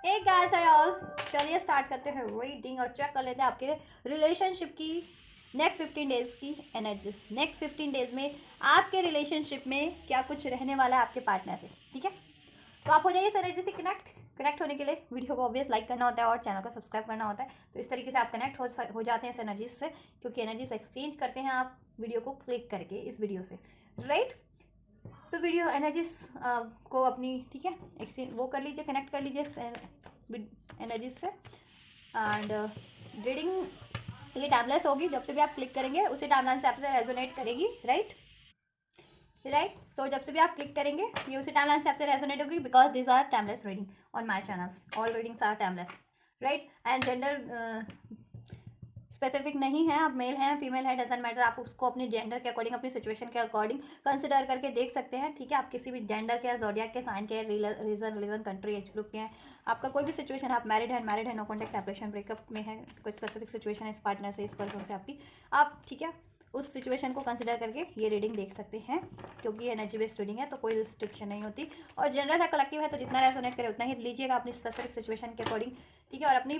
Hey guys all, चलिए start करते हैं रीडिंग और चेक कर लेते हैं आपके रिलेशनशिप की नेक्स्ट 15 डेज की एनर्जीज। नेक्स्ट 15 डेज में आपके रिलेशनशिप में क्या कुछ रहने वाला है आपके पार्टनर से। ठीक है, तो आप हो जाइए इस एनर्जी से कनेक्ट होने के लिए वीडियो को ऑब्वियस लाइक करना होता है और चैनल को सब्सक्राइब करना होता है। तो इस तरीके से आप कनेक्ट हो जाते हैं इस एनर्जीज से, क्योंकि एनर्जीज एक्सचेंज करते हैं आप वीडियो को क्लिक करके इस वीडियो से, राइट। तो वीडियो एनर्जीज को अपनी, ठीक है, एक्सचेंज वो कर लीजिए, कनेक्ट कर लीजिए एनर्जीज से। एंड रीडिंग ये टाइमलेस होगी, जब से भी आप क्लिक करेंगे उसी टाइमलाइन से आपसे रेजोनेट करेगी, राइट। तो जब से भी आप क्लिक करेंगे ये उसी टाइमलाइन से आपसे रेजोनेट होगी, because this are timeless reading on my channels. All readings are timeless, right. And gender specific नहीं है, आप मेल हैं फीमेल है डजेंट मैटर, आप उसको अपनी जेंडर के अकॉर्डिंग, अपनी सिचुएशन के अकॉर्डिंग कंसिडर करके देख सकते हैं। ठीक है, आप किसी भी जेंडर के, जोडियाक के, साइन के, reason religion, country, age group के हैं, आपका कोई भी सिचुएशन, आप मैरिड है, नो कॉन्टेक्ट, सेपरेशन, ब्रेकअप में है, कोई स्पेसिफिक सिचुएशन है इस पार्टनर से, इस पर्सन से आपकी, आप, ठीक है, उस सिचुएशन को कंसिडर करके ये रीडिंग देख सकते हैं, क्योंकि ये एनर्जी बेस्ड रीडिंग है तो कोई रिस्ट्रिक्शन नहीं होती। और जनरल है, कलेक्टिव है, तो जितना रेजोनेट करे उतना ही लीजिएगा अपनी स्पेसिफिक सिचुएशन के अकॉर्डिंग। ठीक है, और अपनी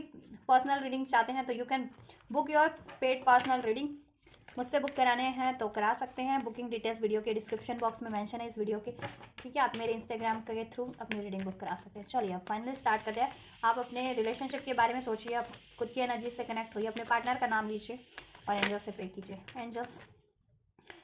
पर्सनल रीडिंग चाहते हैं तो you can book your paid personal reading. मुझसे बुक कराने हैं तो करा सकते हैं, बुकिंग डिटेल्स वीडियो के डिस्क्रिप्शन बॉक्स में मेंशन है इस वीडियो के। ठीक है, आप मेरे इंस्टाग्राम के थ्रू अपनी रीडिंग बुक करा सकते हैं। चलिए अब फाइनली स्टार्ट करते हैं। आप अपने रिलेशनशिप के बारे में सोचिए, आप खुद की एनर्जी से कनेक्ट होइए, अपने पार्टनर का नाम लीजिए और एंजल से पे कीजिए। एंजल्स,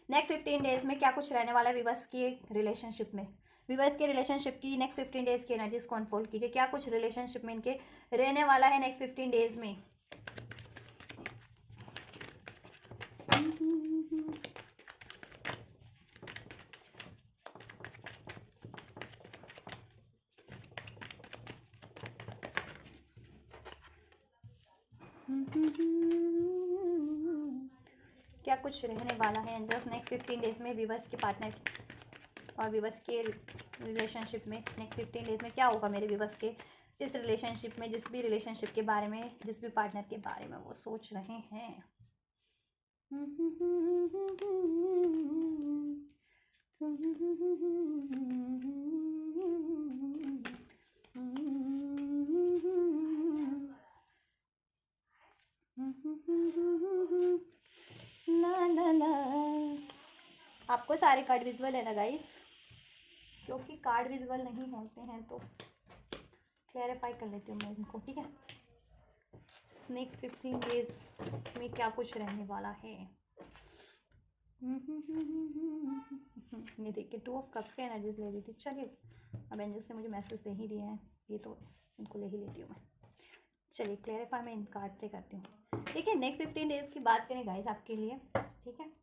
नेक्स्ट 15 डेज में क्या कुछ रहने वाला है विवर्स की रिलेशनशिप में। विवर्स के रिलेशनशिप की नेक्स्ट 15 डेज की एनर्जीज को अनफोल्ड कीजिए, क्या कुछ रिलेशनशिप में इनके रहने वाला है नेक्स्ट 15 डेज में। क्या कुछ रहने वाला है एंजल्स नेक्स्ट 15 डेज में विवर्स के पार्टनर और विवर्स के रिलेशनशिप में। नेक्स्ट 15 डेज में क्या होगा मेरे विवर्स के इस रिलेशनशिप में, जिस भी रिलेशनशिप के बारे में, जिस भी पार्टनर के बारे में वो सोच रहे हैं। ला ला ला, आपको सारे कार्ड विजुअल है ना गाइस? क्योंकि कार्ड विजुअल नहीं होते हैं तो क्लैरिफाई कर लेती हूँ मैं इनको। ठीक है, नेक्स्ट 15 डेज में क्या कुछ रहने वाला है। ये देखिए 2 ऑफ कप्स के एनर्जीज ले रही थी। चलिए अब एंजल्स ने मुझे मैसेज दे ही दिए हैं, ये तो इनको ले ही लेती हूँ मैं। चलिए क्लैरिफाई मैं इन कार्ड से करती हूँ। देखिए नेक्स्ट 15 डेज की बात करें गाइस आपके लिए, ठीक है।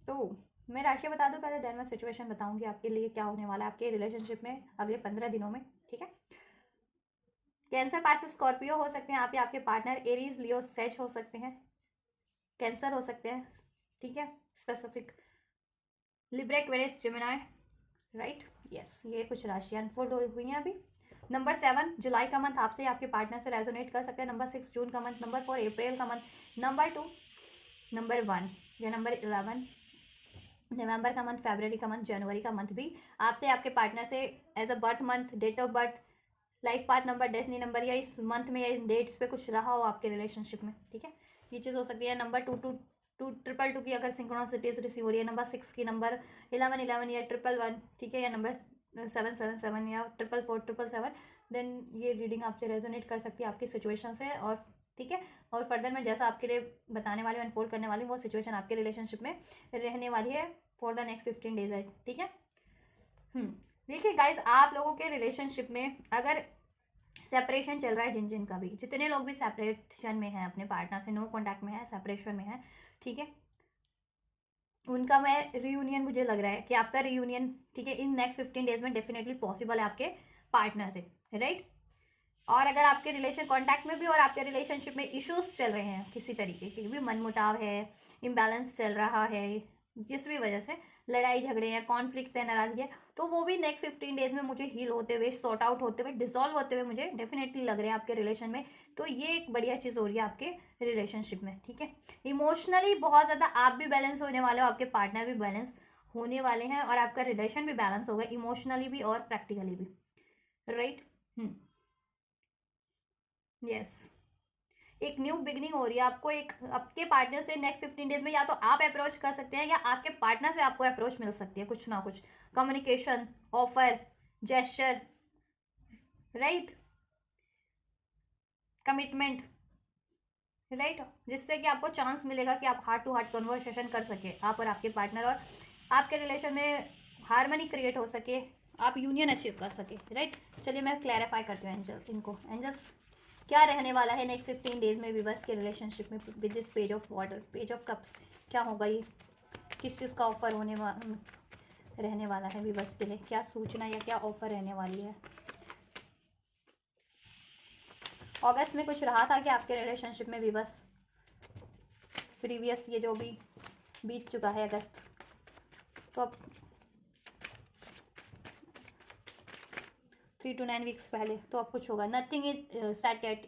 तो मैं राशि बता दूँ पहले, देन मैं सिचुएशन बताऊंगी आपके लिए क्या होने वाला है आपके रिलेशनशिप में अगले 15 दिनों में। ठीक है, कैंसर, पाइसेस, स्कॉर्पियो हो सकते हैं आप या आपके पार्टनर, एरीज, लियो, सेज हो सकते हैं, कैंसर हो सकते हैं, ठीक है, specific, Libra, Aquarius, Gemini, right. Yes, ये कुछ राशियां अनफोल्ड हुई हैं अभी। नंबर 7 जुलाई का मंथ आपसे आपके पार्टनर से रेजोनेट कर सकते हैं। नंबर 6 जून का मंथ, नंबर 4 अप्रैल का मंथ, नंबर 2, नंबर 1 या नंबर 11 नवंबर का मंथ, फरवरी का मंथ, जनवरी का मंथ भी आपसे आपके पार्टनर से age a birth month, date of birth, life path number, destiny number या इस मंथ में या इन डेट्स पे कुछ रहा हो आपके रिलेशनशिप में। ठीक है, ये चीज़ हो सकती है। नंबर 2 की अगर सिंक्रोनिसिटीज रिसीव हो रही है, नंबर 6 की, नंबर 11 या 111, ठीक है, या नंबर 777 या 444 देन ये रीडिंग आपसे रेजोनेट कर सकती है आपकी सिचुएशन से। और ठीक है, और फर्दर मैं जैसा आपके लिए बताने वाली हूँ, अनफोल्ड करने वाली हूँ, वो सिचुएशन आपके रिलेशनशिप में रहने वाली है फॉर द नेक्स्ट 15 डेज है। ठीक है, देखिए गाइज, आप लोगों के रिलेशनशिप में अगर सेपरेशन चल रहा है, जिन जिन का भी, जितने लोग भी सेपरेशन में है, अपने पार्टनर से नो कॉन्टैक्ट में है, सेपरेशन में है, ठीक है, उनका मैं रीयूनियन, मुझे लग रहा है कि आपका रीयूनियन, ठीक है, इन नेक्स्ट 15 डेज में डेफिनेटली पॉसिबल है आपके पार्टनर से, राइट। और अगर आपके रिलेशन कॉन्टैक्ट में भी और आपके रिलेशनशिप में इश्यूज चल रहे हैं, किसी तरीके के भी मनमुटाव है, इम्बैलेंस चल रहा है, जिस भी वजह से लड़ाई झगड़े हैं, कॉन्फ्लिक्ट्स है, नाराजगी है, तो वो भी नेक्स्ट 15 डेज में मुझे हील होते हुए, सॉर्ट आउट होते हुए, डिसॉल्व होते हुए मुझे डेफिनेटली लग रहे हैं आपके रिलेशन में। तो ये एक बढ़िया चीज़ हो रही है आपके रिलेशनशिप में। ठीक है, इमोशनली बहुत ज़्यादा आप भी बैलेंस होने वाले हो, आपके पार्टनर भी बैलेंस होने वाले हैं, और आपका रिलेशन भी बैलेंस होगा इमोशनली भी और प्रैक्टिकली भी, राइट। यस, एक न्यू बिगनिंग हो रही है आपको, एक आपके पार्टनर से नेक्स्ट 15 डेज में। या तो आप अप्रोच कर सकते हैं या आपके पार्टनर से आपको अप्रोच मिल सकती है, कुछ ना कुछ communication, offer, gesture, right, commitment, right, जिससे कि आपको चांस मिलेगा कि आप हार्ट टू हार्ट कन्वर्सेशन कर सके, आप और आपके पार्टनर, और आपके रिलेशन में हार्मनी क्रिएट हो सके, आप यूनियन अचीव कर सके, राइट। चलिए मैं क्लैरिफाई करती हूँ एंजल्स क्या रहने वाला है नेक्स्ट 15 डेज में विवर्स के रिलेशनशिप में with this page of water, page of cups. क्या होगा ये, किस चीज़ का ऑफर रहने वाला है विवर्स के लिए, क्या सूचना या क्या ऑफर रहने वाली है। अगस्त में कुछ रहा था कि आपके रिलेशनशिप में विवर्स, प्रीवियस ये जो भी बीत चुका है अगस्त, तो अब 3 to 9 वीक्स पहले, तो अब कुछ होगा। Nothing is set at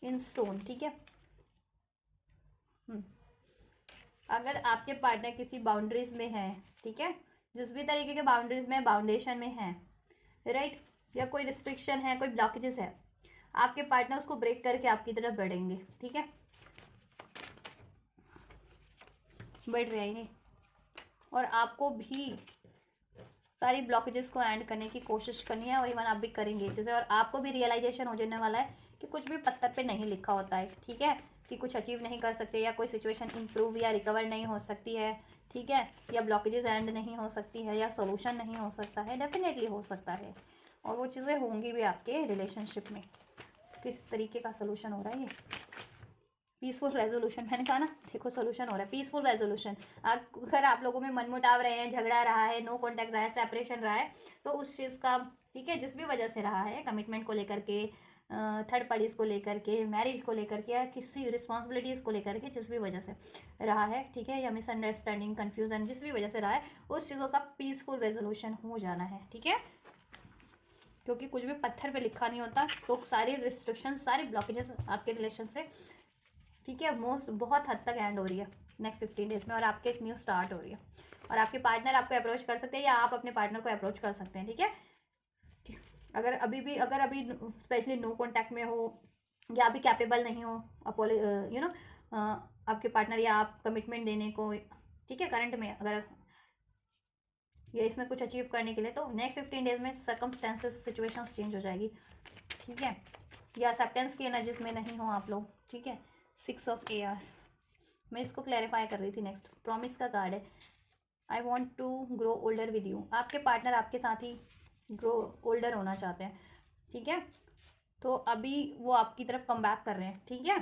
in stone, ठीक है। अगर आपके पार्टनर किसी बाउंड्रीज में है, ठीक है, जिस भी तरीके के बाउंड्रीज में, बाउंडेशन में है, राइट, या कोई रिस्ट्रिक्शन है, कोई ब्लॉकेजेस है, आपके पार्टनर उसको ब्रेक करके आपकी तरफ बढ़ेंगे, ठीक है, बढ़ रहेंगे, और आपको भी सारी ब्लॉकेजेस को एंड करने की कोशिश करनी है, और इवन आप भी करेंगे जैसे, और आपको भी रियलाइजेशन हो जाने वाला है कि कुछ भी पत्थर पे नहीं लिखा होता है, ठीक है, कि कुछ अचीव नहीं कर सकते, या कोई सिचुएशन इंप्रूव या रिकवर नहीं हो सकती है, ठीक है, या ब्लॉकेजेस एंड नहीं हो सकती है, या सोल्यूशन नहीं हो सकता है, डेफिनेटली हो सकता है, और वो चीज़ें होंगी भी आपके रिलेशनशिप में। किस तरीके का सोल्यूशन हो रहा है ये, पीसफुल रेजोल्यूशन, मैंने कहा ना, देखो सोल्यूशन हो रहा है, पीसफुल रेजोल्यूशन। अगर आप लोगों में मनमुटाव रहे हैं, झगड़ा रहा है, नो कॉन्टैक्ट रहा है, सेपरेशन रहा है, तो उस चीज़ का, ठीक है, जिस भी वजह से रहा है, कमिटमेंट को लेकर के, थर्ड पार्टीज को लेकर के, मैरिज को लेकर के, या किसी रिस्पॉन्सिबिलिटीज़ को लेकर के, जिस भी वजह से रहा है, ठीक है, या मिसअंडरस्टैंडिंग, कन्फ्यूजन, जिस भी वजह से रहा है, उस चीज़ों का पीसफुल रेजोल्यूशन हो जाना है, ठीक है, क्योंकि कुछ भी पत्थर पे लिखा नहीं होता, तो सारी रिस्ट्रिक्शन, सारी ब्लॉकेजेस आपके रिलेशन से, ठीक है, मोस्ट बहुत हद तक एंड हो रही है नेक्स्ट 15 डेज में, और आपके एक न्यू स्टार्ट हो रही है, और आपके पार्टनर आपको अप्रोच कर सकते हैं, या आप अपने पार्टनर को अप्रोच कर सकते हैं, ठीक है। अगर अभी स्पेशली नो कॉन्टैक्ट में हो, या अभी कैपेबल नहीं हो, यू नो, आपके पार्टनर या आप कमिटमेंट देने को, ठीक है, करंट में अगर या इसमें कुछ अचीव करने के लिए, तो नेक्स्ट 15 डेज में सर्कमस्टेंसेस, सिचुएशंस चेंज हो जाएगी, ठीक है, या एक्सेप्टेंस की एनर्जीज में नहीं हो आप लोग, ठीक है। 6 ऑफ एयर्स, मैं इसको क्लैरिफाई कर रही थी। नेक्स्ट प्रॉमिस का कार्ड है, I want to grow older with you, आपके पार्टनर आपके साथ ही ग्रो ओल्डर होना चाहते हैं, ठीक है, तो अभी वो आपकी तरफ कम बैक कर रहे हैं, ठीक है,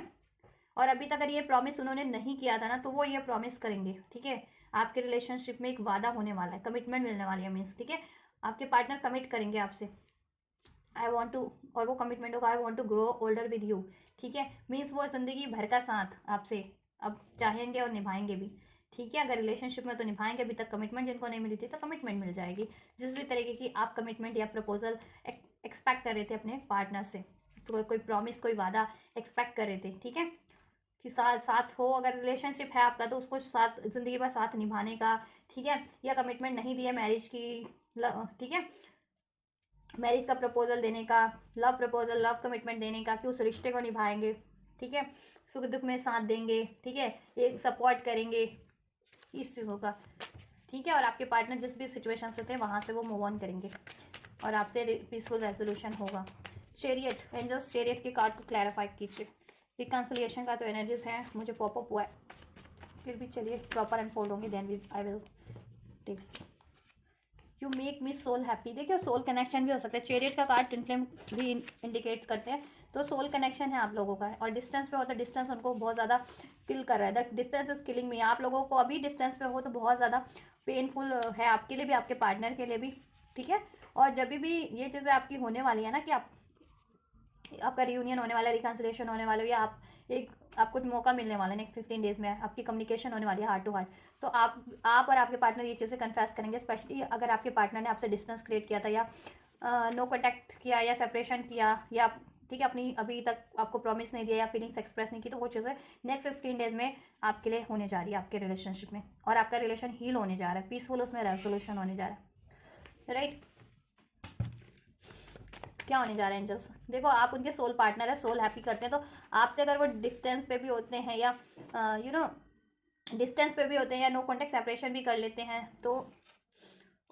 और अभी तक अगर ये प्रॉमिस उन्होंने नहीं किया था ना, तो वो ये प्रॉमिस करेंगे, ठीक है, आपके रिलेशनशिप में एक वादा होने वाला है, कमिटमेंट मिलने वाली है, मीन्स, ठीक है, आपके पार्टनर कमिट करेंगे आपसे, आई वॉन्ट टू, और वो कमिटमेंट होगा, I want to grow older with you, ठीक है, मीन्स वो ज़िंदगी भर का साथ आपसे अब चाहेंगे और निभाएंगे भी, ठीक है, अगर रिलेशनशिप में तो निभाएंगे, अभी तक कमिटमेंट जिनको नहीं मिली थी तो कमिटमेंट मिल जाएगी, जिस भी तरीके की आप कमिटमेंट या प्रपोजल एक्सपेक्ट कर रहे थे अपने पार्टनर से, तो कोई प्रॉमिस, कोई वादा एक्सपेक्ट कर रहे थे, ठीक है, कि साथ साथ हो, अगर रिलेशनशिप है आपका तो उसको साथ ज़िंदगी भर साथ निभाने का, ठीक है, या कमिटमेंट नहीं दिया मैरिज की, ठीक है, मैरिज का प्रपोजल देने का, लव प्रपोजल, लव कमिटमेंट देने का, कि उस रिश्ते को निभाएंगे, ठीक है, सुख दुख में साथ देंगे, ठीक है, एक सपोर्ट करेंगे, इस चीज़ों का, ठीक है, और आपके पार्टनर जिस भी सिचुएशन से थे वहाँ से वो मूव ऑन करेंगे, और आपसे पीसफुल रेजोल्यूशन होगा। चैरियट, एंजल्स चैरियट के कार्ड को क्लैरिफाई कीजिए। रिकन्सिलिएशन का तो एनर्जीज है, मुझे पॉपअप हुआ है, फिर भी चलिए प्रॉपर अनफोल्ड होंगे, then I will take. You make me soul happy, देखिए सोल कनेक्शन भी हो सकता है, चैरियट का कार्ड ट्विन फ्लेम भी इंडिकेट करते हैं, तो सोल कनेक्शन है आप लोगों का, और डिस्टेंस पे होता है, डिस्टेंस उनको बहुत ज़्यादा किल कर रहा है, द डिस्टेंस इज किलिंग मी, आप लोगों को अभी डिस्टेंस पे हो तो बहुत ज़्यादा पेनफुल है आपके लिए भी, आपके पार्टनर के लिए भी, ठीक है, और जब भी ये चीज़ें आपकी होने वाली है ना, कि आपका रियूनियन होने वाला है, रिकन्सिलेशन होने वाला है, या आपको मौका मिलने वाला है नेक्स्ट 15 डेज में, आपकी कम्युनिकेशन होने वाली है हार्ट टू हार्ट, तो आप और आपके पार्टनर ये चीज़ें कन्फेस करेंगे, स्पेशली अगर आपके पार्टनर ने आपसे डिस्टेंस क्रिएट किया था, या नो कॉन्टैक्ट किया, या सेपरेशन किया, या ठीक है, अपनी अभी तक आपको प्रॉमिस नहीं दिया, या फीलिंग्स एक्सप्रेस नहीं की, तो वो चीज़ें नेक्स्ट 15 डेज में आपके लिए होने जा रही है आपके रिलेशनशिप में, और आपका रिलेशन हील होने जा रहा है, पीसफुल उसमें रेजोल्यूशन होने जा रहा है, राइट। क्या होने जा रहा है एंजल्स? देखो आप उनके सोल पार्टनर है, सोल हैप्पी करते हैं, तो आपसे अगर वो डिस्टेंस पे भी होते हैं या डिस्टेंस पे भी होते हैं या नो कॉन्टेक्ट सेपरेशन भी कर लेते हैं, तो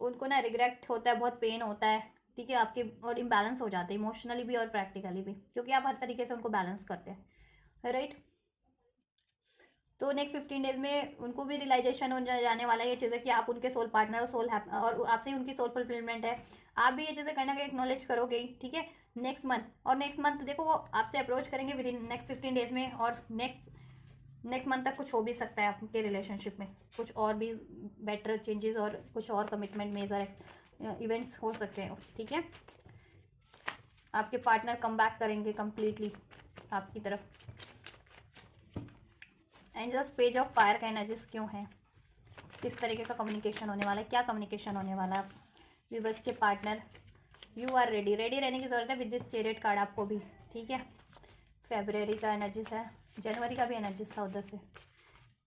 उनको ना रिग्रेट होता है, बहुत पेन होता है, ठीक है आपके, और इम्बैलेंस हो जाते हैं इमोशनली भी और प्रैक्टिकली भी, क्योंकि आप हर तरीके से उनको बैलेंस करते हैं, राइट। तो नेक्स्ट 15 डेज में उनको भी रियलाइजेशन हो जाने वाला है ये चीज़ें कि आप उनके सोल पार्टनर और और आपसे ही उनकी सोल फुलफिलमेंट है। आप भी ये चीज़ें कहीं ना कहीं एक्नॉलेज करोगे ही, ठीक है। नेक्स्ट मंथ देखो वो आपसे अप्रोच करेंगे विद इन नेक्स्ट 15 डेज में, और नेक्स्ट मंथ तक कुछ हो भी सकता है आपके रिलेशनशिप में, कुछ और भी बेटर चेंजेस और कुछ और कमिटमेंट मेजर इवेंट्स हो सकते हैं, ठीक है। आपके पार्टनर कम बैक करेंगे कम्प्लीटली आपकी तरफ। एंजल्स पेज ऑफ फायर का एनर्जीज क्यों है, किस तरीके का कम्युनिकेशन होने वाला है, क्या कम्युनिकेशन होने वाला है व्यूअर्स के पार्टनर। यू आर रेडी रहने की ज़रूरत है विद दिस चैरियट कार्ड आपको भी, ठीक है। फेब्रुअरी का एनर्जीज है, जनवरी का भी एनर्जीज था उधर से।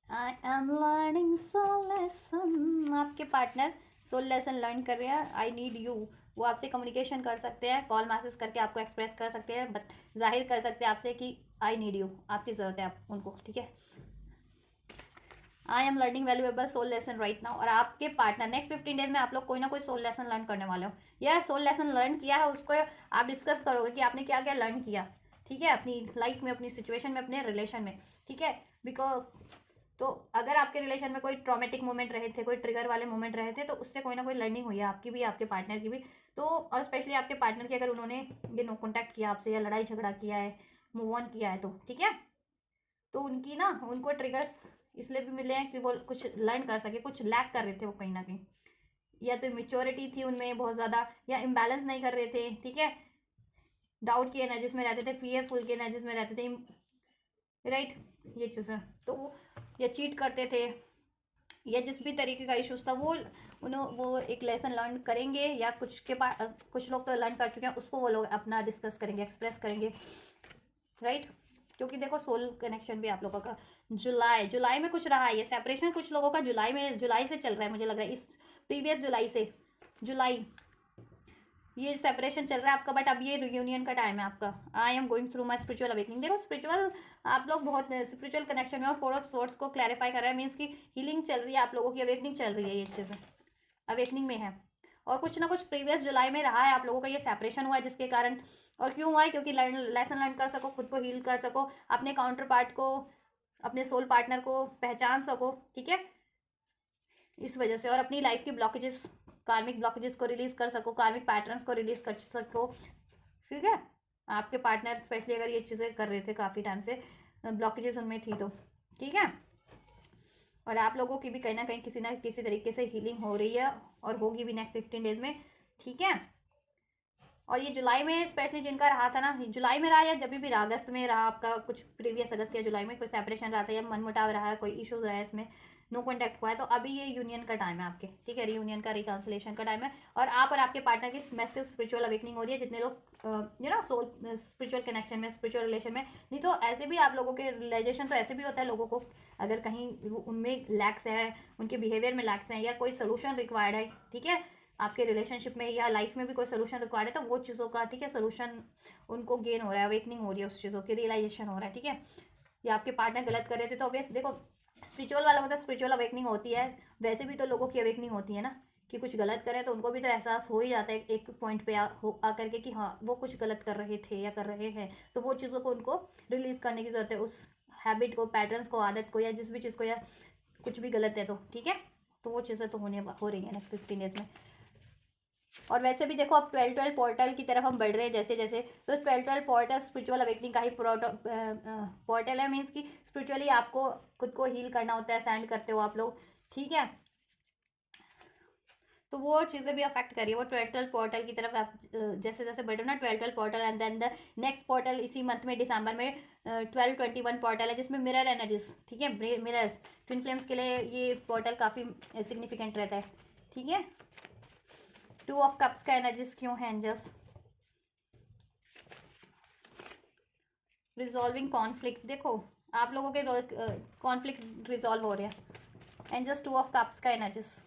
I am learning soul lesson, आपके पार्टनर सोल लेसन लर्न कर रहे हैं। आई नीड यू, वो आपसे कम्युनिकेशन कर सकते हैं, कॉल मैसेज करके आपको एक्सप्रेस कर सकते हैं, जाहिर कर सकते हैं आपसे कि आई नीड यू, आपकी ज़रूरत है आप उनको, ठीक है। I am learning valuable soul lesson right now, और आपके पार्टनर नेक्स्ट 15 डेज में आप लोग कोई ना कोई सोल लेसन लर्न करने वाले हो, या सोल लेसन लर्न किया है उसको आप डिस्कस करोगे कि आपने क्या क्या लर्न किया, ठीक है, अपनी लाइफ में, अपनी सिचुएशन में, अपने रिलेशन में, ठीक है। बिकॉज तो अगर आपके रिलेशन में कोई ट्रॉमेटिक मोमेंट रहे थे, कोई ट्रिगर वाले मोमेंट रहे थे, तो उससे कोई ना कोई लर्निंग हुई है आपकी भी, आपके पार्टनर की भी। तो और स्पेशली आपके पार्टनर की, अगर उन्होंने ये नो कॉन्टैक्ट किया आपसे या लड़ाई झगड़ा किया है, मूव ऑन किया है, तो ठीक है, तो उनकी ना उनको ट्रिगर्स इसलिए भी मिले हैं कि वो कुछ लर्न कर सके, कुछ लैक कर रहे थे वो कहीं ना कहीं, या तो मेच्योरिटी थी उनमें बहुत ज़्यादा, या इम्बैलेंस नहीं कर रहे थे, ठीक है, डाउट की एनर्जीज में रहते थे, फियरफुल की एनर्जीज में रहते थे, राइट, ये चीज़ें तो या चीट करते थे, या जिस भी तरीके का इश्यूज था वो एक लेसन लर्न करेंगे, या कुछ लोग तो लर्न कर चुके हैं, उसको वो लोग अपना डिस्कस करेंगे, एक्सप्रेस करेंगे, राइट। क्योंकि देखो सोल कनेक्शन भी आप लोगों का जुलाई में कुछ रहा है, ये सेपरेशन कुछ लोगों का जुलाई से चल रहा है, मुझे लग रहा है इस प्रीवियस जुलाई ये सेपरेशन चल रहा है आपका, बट अब ये रियूनियन का टाइम है आपका। I am going through my spiritual awakening, देखो स्पिरिचुअल आप लोग बहुत स्पिरिचुअल कनेक्शन में, और 4 ऑफ सोर्ड्स को क्लैरिफाई कर रहा है, मीन्स की हीलिंग चल रही है आप लोगों की, अवेकनिंग चल रही है, ये चीज़ें अवेकनिंग में है। और कुछ ना कुछ प्रीवियस जुलाई में रहा है आप लोगों का ये सेपरेशन हुआ है, जिसके कारण, और क्यों हुआ है, क्योंकि लेसन लर्न कर सको, खुद को हील कर सको, अपने काउंटर पार्ट को, अपने सोल पार्टनर को पहचान सको, ठीक है, इस वजह से, और अपनी लाइफ की ब्लॉकेजेस, कार्मिक ब्लॉकेजेस को रिलीज कर सको, कार्मिक पैटर्न्स को रिलीज कर सको, ठीक है। आपके पार्टनर स्पेशली अगर ये चीज़ें कर रहे थे काफ़ी टाइम से, ब्लॉकेजेस उनमें थी, तो ठीक है, और आप लोगों की भी कहीं ना कहीं किसी ना किसी तरीके से हीलिंग हो रही है, और होगी भी नेक्स्ट 15 डेज में, ठीक है। और ये जुलाई में स्पेशली जिनका रहा था ना, जुलाई में रहा या जब भी रहा, अगस्त में रहा आपका, कुछ प्रीवियस अगस्त या जुलाई में कोई सेपरेशन रहा था, या मनमुटाव रहा है, कोई इश्यूज रहा है, इसमें नो कॉन्टैक्ट हुआ है, तो अभी ये यूनियन का टाइम है आपके, ठीक है, रीयूनियन का, रिकाउंसिलेशन का टाइम है, और आप और आपके पार्टनर की मैसिव स्पिरिचुअल अवेकनिंग हो रही है, जितने लोग सोल स्पिरिचुअल कनेक्शन में, स्पिरिचुअल रिलेशन में, नहीं तो ऐसे भी आप लोगों के रियलाइजेशन तो ऐसे भी होता है लोगों को, अगर कहीं उनमें लैक्स है, उनके बिहेवियर में लैक्स हैं, या कोई सोल्यूशन रिक्वायर्ड है, ठीक है, आपके रिलेशनशिप में या लाइफ में भी कोई सोल्यूशन रिक्वायर्ड है, तो वो चीज़ों का, ठीक है, सोल्यूशन उनको गेन हो रहा है, अवेकनिंग हो रही है, उस चीज़ों की रियलाइजेशन हो रहा है, ठीक है। या आपके पार्टनर गलत कर रहे थे, तो ऑब्वियस देखो स्पिरिचुअल वाला मतलब स्पिरिचुअल अवेकनिंग होती है, वैसे भी तो लोगों की अवेकनिंग होती है ना, कि कुछ गलत करें तो उनको भी तो एहसास हो ही जाता है एक पॉइंट पे आकर के कि हाँ वो कुछ गलत कर रहे थे या कर रहे हैं, तो वो चीज़ों को उनको रिलीज करने की जरूरत है, उस हैबिट को, पैटर्न्स को, आदत को, या जिस भी चीज़ को, या कुछ भी गलत है तो, ठीक है, तो वो चीज़ें तो हो रही है नेक्स्ट 15 डेज में। और वैसे भी देखो अब 12 पोर्टल की तरफ हम बढ़ रहे हैं जैसे जैसे, तो 12 पोर्टल स्पिरिचुअल अवेकनिंग का ही पोर्टल है, मीन्स कि स्पिरिचुअली आपको खुद को हील करना होता है, सेंड करते हो आप लोग, ठीक है, तो वो चीज़ें भी अफेक्ट करिए, वो 12 पोर्टल की तरफ आप जैसे जैसे बढ़ो ना, 12 portal, and then the next portal इसी मंथ में दिसंबर में 1221 पोर्टल है, जिसमें मिरर एनर्जीज, ठीक है, मिरर्स ट्विन फ्लेम्स के लिए ये पोर्टल काफ़ी सिग्निफिकेंट रहता है, ठीक है। 2 ऑफ कप्स का एनर्जीज क्यों है एंजल्स? रिजॉल्विंग कॉन्फ्लिक्ट, देखो आप लोगों के कॉन्फ्लिक्ट रिजॉल्व हो रहे हैं, एंजल्स 2 ऑफ कप्स का energies.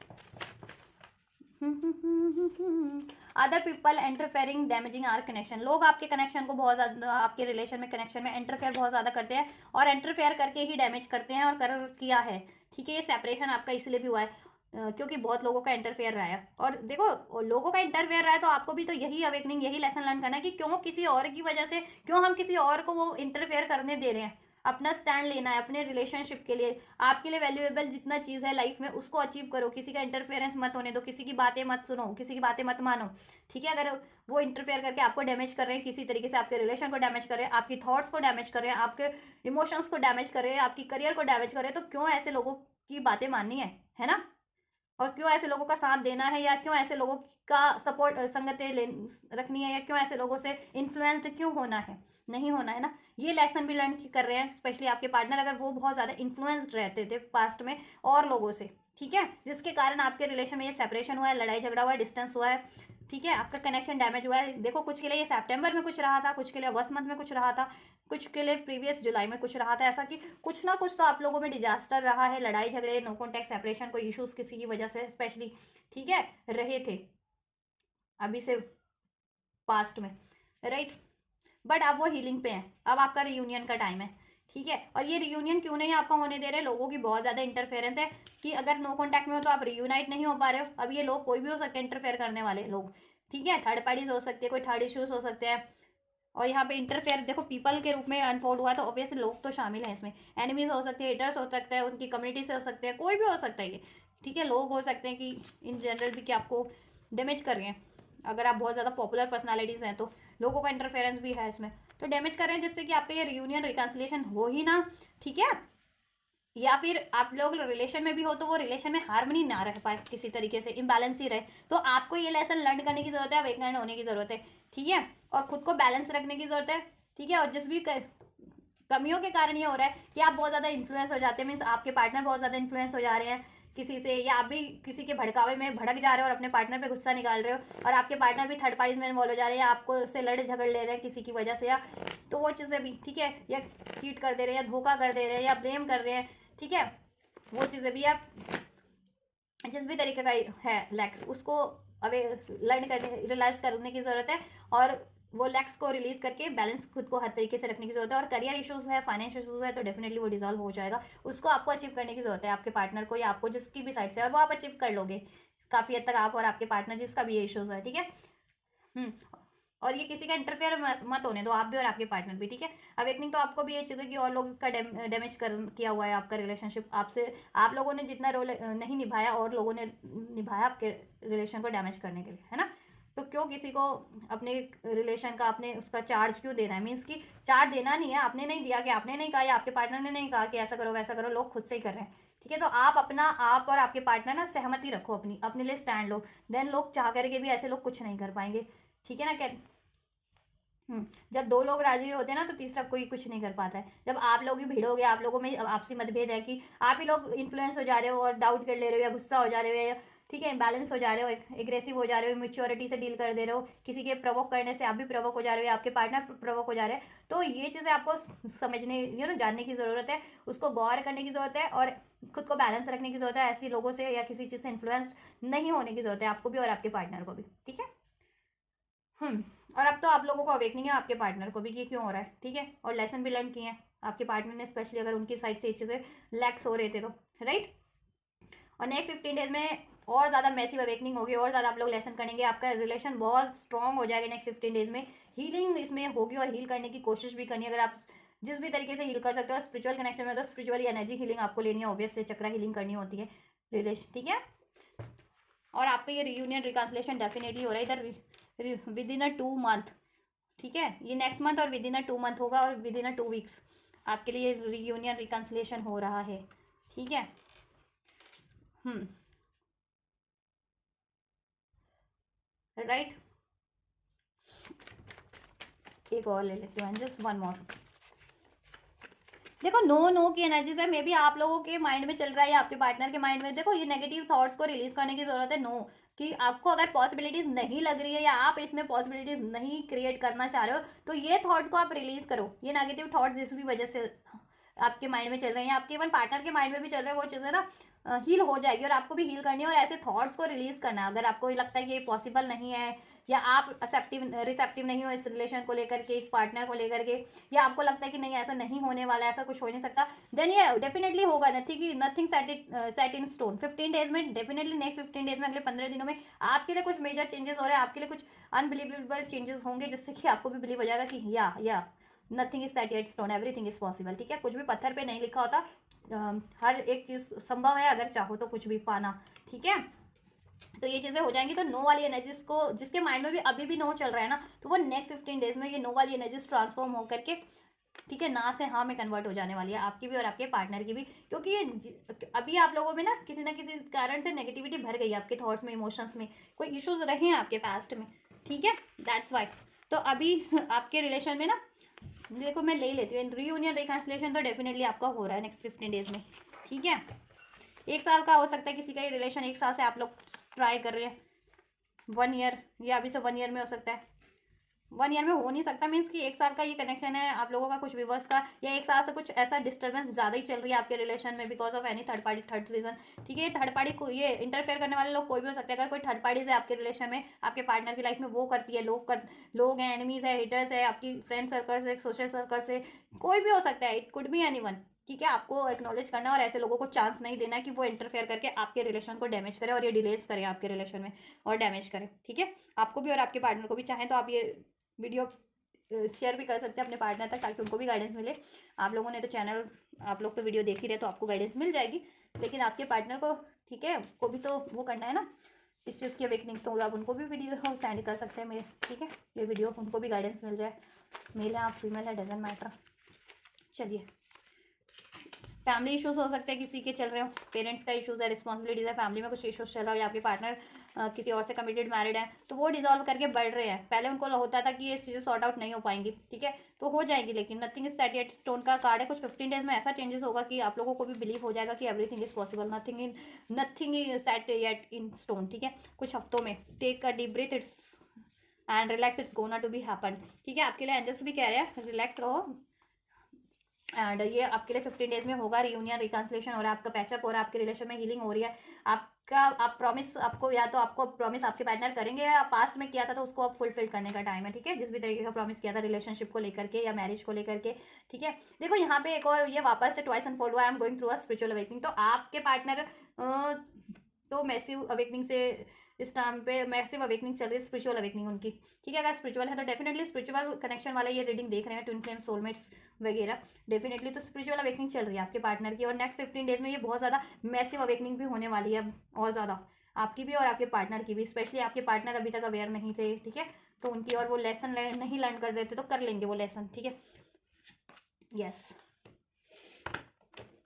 Other people interfering damaging are connection, लोग आपके कनेक्शन को बहुत ज़्यादा, आपके रिलेशन में कनेक्शन में इंटरफेयर बहुत ज़्यादा करते हैं और इंटरफेयर करके ही डैमेज करते हैं और कर किया है। ठीक है, ये सेपरेशन आपका इसलिए भी हुआ है क्योंकि बहुत लोगों का इंटरफेयर रहा है। और देखो लोगों का इंटरफेयर रहा है तो आपको भी तो यही अवेकनिंग, यही लेसन लर्न करना है कि क्यों किसी और की वजह से, क्यों हम किसी और को वो इंटरफेयर करने दे रहे हैं। अपना स्टैंड लेना है अपने रिलेशनशिप के लिए, आपके लिए वैल्यूएबल जितना चीज़ है लाइफ में उसको अचीव करो, किसी का इंटरफेरेंस मत होने दो, किसी की बातें मत सुनो, किसी की बातें मत मानो। ठीक है, अगर वो इंटरफेयर करके आपको डैमेज कर रहे हैं, किसी तरीके से आपके रिलेशन को डैमेज कर रहे हैं, आपकी थॉट्स को डैमेज कर रहे हैं, आपके इमोशंस को डैमेज कर रहे हैं, आपकी करियर को डैमेज कर रहे हैं, तो क्यों ऐसे लोगों की बातें माननी है ना? और क्यों ऐसे लोगों का साथ देना है, या क्यों ऐसे लोगों का सपोर्ट संगतें रखनी है, या क्यों ऐसे लोगों से इन्फ्लुएंस्ड क्यों होना है, नहीं होना है ना। ये लेसन भी लर्न कर रहे हैं स्पेशली आपके पार्टनर, अगर वो बहुत ज़्यादा इन्फ्लुएंस्ड रहते थे पास्ट में और लोगों से, ठीक है, जिसके कारण आपके रिलेशन में ये सेपरेशन हुआ है, लड़ाई झगड़ा हुआ है, डिस्टेंस हुआ है। ठीक है, आपका कनेक्शन डैमेज हुआ है। देखो कुछ के लिए ये सितंबर में कुछ रहा था, कुछ के लिए अगस्त मंथ में कुछ रहा था, कुछ के लिए प्रीवियस जुलाई में कुछ रहा था। ऐसा कि कुछ ना कुछ तो आप लोगों में डिजास्टर रहा है, लड़ाई झगड़े, नो कॉन्टैक्ट, सेपरेशन, कोई इश्यूज किसी की वजह से स्पेशली, ठीक है, रहे थे अभी से पास्ट में, राइट। बट अब वो हीलिंग पे है, अब आपका रियूनियन का टाइम है। ठीक है, और ये रियूनियन क्यों नहीं आपका होने दे रहे, लोगों की बहुत ज़्यादा इंटरफेरेंस है कि अगर नो कॉन्टैक्ट में हो तो आप रियूनाइट नहीं हो पा रहे हो। अब ये लोग कोई भी हो सकते हैं इंटरफेयर करने वाले लोग, ठीक है, थर्ड पार्टीज हो सकती है, कोई थर्ड इश्यूज हो सकते हैं। और यहाँ पे इंटरफेयर देखो पीपल के रूप में अनफोल्ड हुआ, तो ऑब्वियसली लोग तो शामिल हैं इसमें, एनिमीज हो सकते हैं, हेटर्स हो सकते हैं, उनकी कम्युनिटी से हो सकते हैं, कोई भी हो सकता है ये। ठीक है, लोग हो सकते हैं कि इन जनरल भी कि आपको डैमेज कर रहे हैं, अगर आप बहुत ज़्यादा पॉपुलर पर्सनालिटीज़ हैं तो लोगों का इंटरफेरेंस भी है इसमें, तो डैमेज कर रहे हैं जिससे कि आपका ये रियूनियन रिकन्सिलिएशन हो ही ना। ठीक है, या फिर आप लोग रिलेशन में भी हो तो वो रिलेशन में हार्मनी ना रह पाए, किसी तरीके से इम्बैलेंस ही रहे, तो आपको ये लेसन लर्न करने की जरूरत है, अवेकनेंट होने की जरूरत है। ठीक है, और खुद को बैलेंस रखने की जरूरत है। ठीक है, और जिस भी कमियों के कारण ये हो रहा है कि आप बहुत ज़्यादा इन्फ्लुएंस हो जाते हैं, मीन्स आपके पार्टनर बहुत ज़्यादा इन्फ्लुएंस हो जा रहे हैं किसी से, या आप भी किसी के भड़कावे में भड़क जा रहे हो और अपने पार्टनर पे गुस्सा निकाल रहे हो, और आपके पार्टनर भी थर्ड पार्टीज में इन्वॉल्व हो जा रहे हैं, आपको से लड़ झगड़ ले रहे हैं किसी की वजह से, या तो वो चीज़ें भी, ठीक है, या चीट कर दे रहे हैं, या धोखा कर दे रहे हैं, या ब्लेम कर रहे हैं। ठीक है, वो चीज़ें भी आप जिस भी तरीके का है लैक्स, उसको अवे लर्न करने रियलाइज करने की ज़रूरत है, और वो लैक्स को रिलीज करके बैलेंस खुद को हर तरीके से रखने की जरूरत है। और करियर इश्यूज है, फाइनेंशियल इश्यूज है, तो डेफिनेटली वो डिजॉल्व हो जाएगा, उसको आपको अचीव करने की जरूरत है, आपके पार्टनर को या आपको जिसकी भी साइड से, और वो आप अचीव कर लोगे काफ़ी हद तक, आप और आपके पार्टनर जिसका भी ये इश्यूज है। ठीक है, हम्म, और ये किसी का इंटरफेयर मत होने दो, आप भी और आपके पार्टनर भी। ठीक है, अवेकनिंग तो आपको भी ये चीज़ है कि और लोग का डैमेज कर किया हुआ है आपका रिलेशनशिप, आपसे आप लोगों ने जितना रोल नहीं निभाया और लोगों ने निभाया आपके रिलेशन को डैमेज करने के लिए, है ना। तो क्यों किसी को अपने रिलेशन का आपने उसका चार्ज क्यों देना है, मीन्स कि चार्ज देना नहीं है, आपने नहीं दिया, कि आपने नहीं कहा या आपके पार्टनर ने नहीं कहा कि ऐसा करो वैसा करो, लोग खुद से ही कर रहे हैं। ठीक है, तो आप अपना, आप और आपके पार्टनर ना सहमति रखो, अपनी अपने लिए स्टैंड लो, देन लोग चाह करके भी ऐसे लोग कुछ नहीं कर पाएंगे। ठीक है ना, क्या जब दो लोग राजी होते हैं ना तो तीसरा कोई कुछ नहीं कर पाता है। जब आप लोग ही भिड़ोगे, आप लोगों में आपसी मतभेद है कि आप ही लोग इन्फ्लुएंस हो जा रहे हो और डाउट कर ले रहे हो, या गुस्सा हो जा रहे हो, या ठीक है बैलेंस हो जा रहे हो, एग्रेसिव हो जा रहे हो, मेच्योरिटी से डील कर दे रहे हो, किसी के प्रवोक करने से आप भी प्रवोक हो जा रहे हो, या आपके पार्टनर प्रवोक हो जा रहे हैं, तो ये चीज़ें आपको समझने जानने की ज़रूरत है, उसको गौर करने की ज़रूरत है, और खुद को बैलेंस रखने की ज़रूरत है, ऐसी लोगों से या किसी चीज़ से इन्फ्लुएंस नहीं होने की ज़रूरत है आपको भी और आपके पार्टनर को भी। ठीक है, और अब तो आप लोगों को अवेकनिंग है आपके पार्टनर को भी कि क्यों हो रहा है। ठीक है, और लेसन भी लर्न किए हैं आपके पार्टनर ने, स्पेशली अगर उनकी साइड से ये चीज़ें लैक्स हो रहे थे तो, राइट। और नेक्स्ट 15 डेज में और ज़्यादा मैसिव अवेकनिंग होगी, और ज़्यादा आप लोग लेसन करेंगे, आपका रिलेशन बहुत स्ट्रॉन्ग हो जाएगा नेक्स्ट 15 डेज में, हीलिंग इसमें होगी, और हील करने की कोशिश भी करनी है। अगर आप जिस भी तरीके से हील कर सकते हो, स्पिरिचुअल कनेक्शन में तो स्पिरिचुअली एनर्जी हीलिंग आपको लेनी है, ऑब्वियस से चक्रा हीलिंग करनी होती है रिलेशन। ठीक है, और आपका ये रियूनियन रिकन्सिलेशन डेफिनेटली हो रहा है इधर विद इन अ 2 मंथ। ठीक है, ये नेक्स्ट मंथ और विद इन अ 2 मंथ होगा, और विद इन अ 2 वीक्स आपके लिए रियूनियन रिकन्सिलेशन हो रहा है। ठीक है, राइट। एक और ले लेती हूँ, जस्ट वन मोर। देखो नो नो की एनर्जी से मे बी आप लोगों के माइंड में चल रहा है या आपके पार्टनर के माइंड में, देखो ये नेगेटिव थॉट्स को रिलीज करने की जरूरत है। नो कि आपको अगर पॉसिबिलिटीज नहीं लग रही है, या आप इसमें पॉसिबिलिटीज नहीं क्रिएट करना चाह रहे हो, तो ये थॉट्स को आप रिलीज करो। ये नेगेटिव थॉट्स जिस भी वजह से आपके माइंड में चल रहे हैं, आपके इवन पार्टनर के माइंड में भी चल रहे हैं, वो चीज़ें ना हील हो जाएगी, और आपको भी हील करनी है, और ऐसे थॉट्स को रिलीज करना है। अगर आपको लगता है कि ये पॉसिबल नहीं है, या आप रिसेप्टिव नहीं हो इस रिलेशन को लेकर के, इस पार्टनर को लेकर के, या आपको लगता है कि नहीं ऐसा नहीं होने वाला है, ऐसा कुछ हो नहीं सकता, देन ये डेफिनेटली होगा। Nothing set in stone. 15 days में डेफिनेटली, नेक्स्ट 15 डेज में, अगले 15 दिनों में आपके लिए कुछ मेजर चेंजेस हो रहे हैं, आपके लिए कुछ अनबिलीवेबल चेंजेस होंगे, जिससे कि आपको भी बिलीव हो जाएगा कि या nothing is set in stone, everything is possible. ठीक है, कुछ भी पत्थर पे नहीं लिखा होता, हर एक चीज़ संभव है अगर चाहो तो कुछ भी पाना। ठीक है, तो ये चीज़ें हो जाएंगी। तो नो वाली एनर्जीज को, जिसके माइंड में भी अभी भी नो चल रहा है ना, तो वो नेक्स्ट 15 डेज में ये नो वाली एनर्जीज ट्रांसफॉर्म होकर के, ठीक है, ना से हाँ में कन्वर्ट हो जाने वाली है, आपकी भी और आपके पार्टनर की भी। क्योंकि ये अभी आप लोगों में ना किसी कारण से नेगेटिविटी भर गई है आपके थॉट्स में, इमोशंस में, कोई इश्यूज रहे हैं आपके पास्ट में। ठीक है, दैट्स वाई। तो अभी आपके रिलेशन में ना, देखो मैं ले लेती हूँ, रीयूनियन रिकन्सिलेशन तो डेफिनेटली आपका हो रहा है नेक्स्ट 15 डेज में। ठीक है, 1 साल का हो सकता है किसी का ये रिलेशन, 1 साल से आप लोग ट्राई कर रहे हैं, 1 ईयर, या अभी से 1 ईयर में हो सकता है, 1 ईयर में हो नहीं सकता, मीन्स कि 1 साल का ये कनेक्शन है आप लोगों का, कुछ विवर्स का, या 1 साल से कुछ ऐसा डिस्टर्बेंस ज़्यादा ही चल रही है आपके रिलेशन में because of any third party, third reason. ठीक है, थर्ड पार्टी को ये इंटरफेयर करने वाले लोग कोई भी हो सकते हैं। अगर कोई थर्ड पार्टीज है आपके रिलेशन में, आपके पार्टनर की लाइफ में, वो करती है, लोग हैं, एनिमीज है, हिटर्स है, आपकी फ्रेंड सर्कल से, सोशल सर्कल से, कोई भी हो सकता है, इट कुड बी एनीवन। ठीक है, आपको एक्नॉलेज करना है और ऐसे लोगों को चांस नहीं देना है कि वो इंटरफेयर करके आपके रिलेशन को डैमेज करे और ये डिलेज करे आपके रिलेशन में और डैमेज करे। ठीक है, आपको भी और आपके पार्टनर को भी, चाहें तो आप ये वीडियो शेयर भी कर सकते हैं अपने पार्टनर तक, ताकि उनको भी गाइडेंस मिले। आप लोगों ने तो चैनल, आप लोग तो वीडियो देख ही रहे, तो आपको गाइडेंस मिल जाएगी, लेकिन आपके पार्टनर को, ठीक है, को भी तो वो करना है ना इस चीज़ की अवेकनिंग, तो आप उनको भी वीडियो सेंड कर सकते हैं मेरे। ठीक है, ये वीडियो उनको भी गाइडेंस मिल जाए, मेल है आप फीमेल है, डजंट मैटर। चलिए, फैमिली इश्यूज हो सकते हैं किसी के चल रहे हो, पेरेंट्स का इश्यूज है, रिस्पॉन्सिबिलिटीज है, फैमिली में कुछ इश्यूज चल रहा हो, या आपके पार्टनर किसी और से कमिटेड मैरिड है, तो वो डिजॉल्व करके बढ़ रहे हैं। पहले उनको होता था कि ये चीज़ें सॉर्ट आउट नहीं हो पाएंगी, ठीक है, तो हो जाएगी, लेकिन nothing is set yet stone का कार्ड है। कुछ 15 डेज में ऐसा चेंजेस होगा कि आप लोगों को भी बिलीव हो जाएगा कि everything is possible, nothing is set yet in stone. ठीक है, कुछ हफ्तों में take a deep breath, it's and relax, it's gonna to be happen. ठीक है, आपके लिए एंजल्स भी कह रहे हैं रिलैक्स रहो, एंड ये आपके लिए 15 डेज में होगा, रियूनियन रिकन्सिलेशन हो रहा है, आपका पैचअप हो रहा है, आपके रिलेशन में हीलिंग हो रही है। आप प्रॉमिस, आपको या तो आपको प्रॉमिस आपके पार्टनर करेंगे, या पास्ट में किया था तो उसको आप फुलफिल करने का टाइम है। ठीक है, जिस भी तरीके का प्रॉमिस किया था रिलेशनशिप को लेकर के या मैरिज को लेकर के। ठीक है, देखो यहाँ पे एक और ये वापस से ट्वाइस अनफोल्ड हुआ, I am going through a spiritual awakening. तो आपके पार्टनर तो मैसिव अवेकनिंग से, इस टाइम पे मैसिव अवेकनिंग चल रही है, स्पिरिचुअल अवेकनिंग उनकी। ठीक है, अगर स्पिरिचुअल है तो डेफिनेटली स्पिरिचुअल कनेक्शन वाला ये रीडिंग देख रहे हैं, ट्विन फ्लेम, सोलमेट्स वगैरह, डेफिनेटली तो स्पिरिचुअल अवेकनिंग चल रही है आपके पार्टनर की। और नेक्स्ट 15 डेज में ये बहुत ज़्यादा मैसिव अवेकनिंग भी होने वाली है, और ज़्यादा आपकी भी और आपके पार्टनर की भी। स्पेशली आपके पार्टनर अभी तक अवेयर नहीं थे, ठीक है, तो उनकी, और वो लेसन नहीं लर्न कर रहे थे, तो कर लेंगे वो लेसन। ठीक है, यस,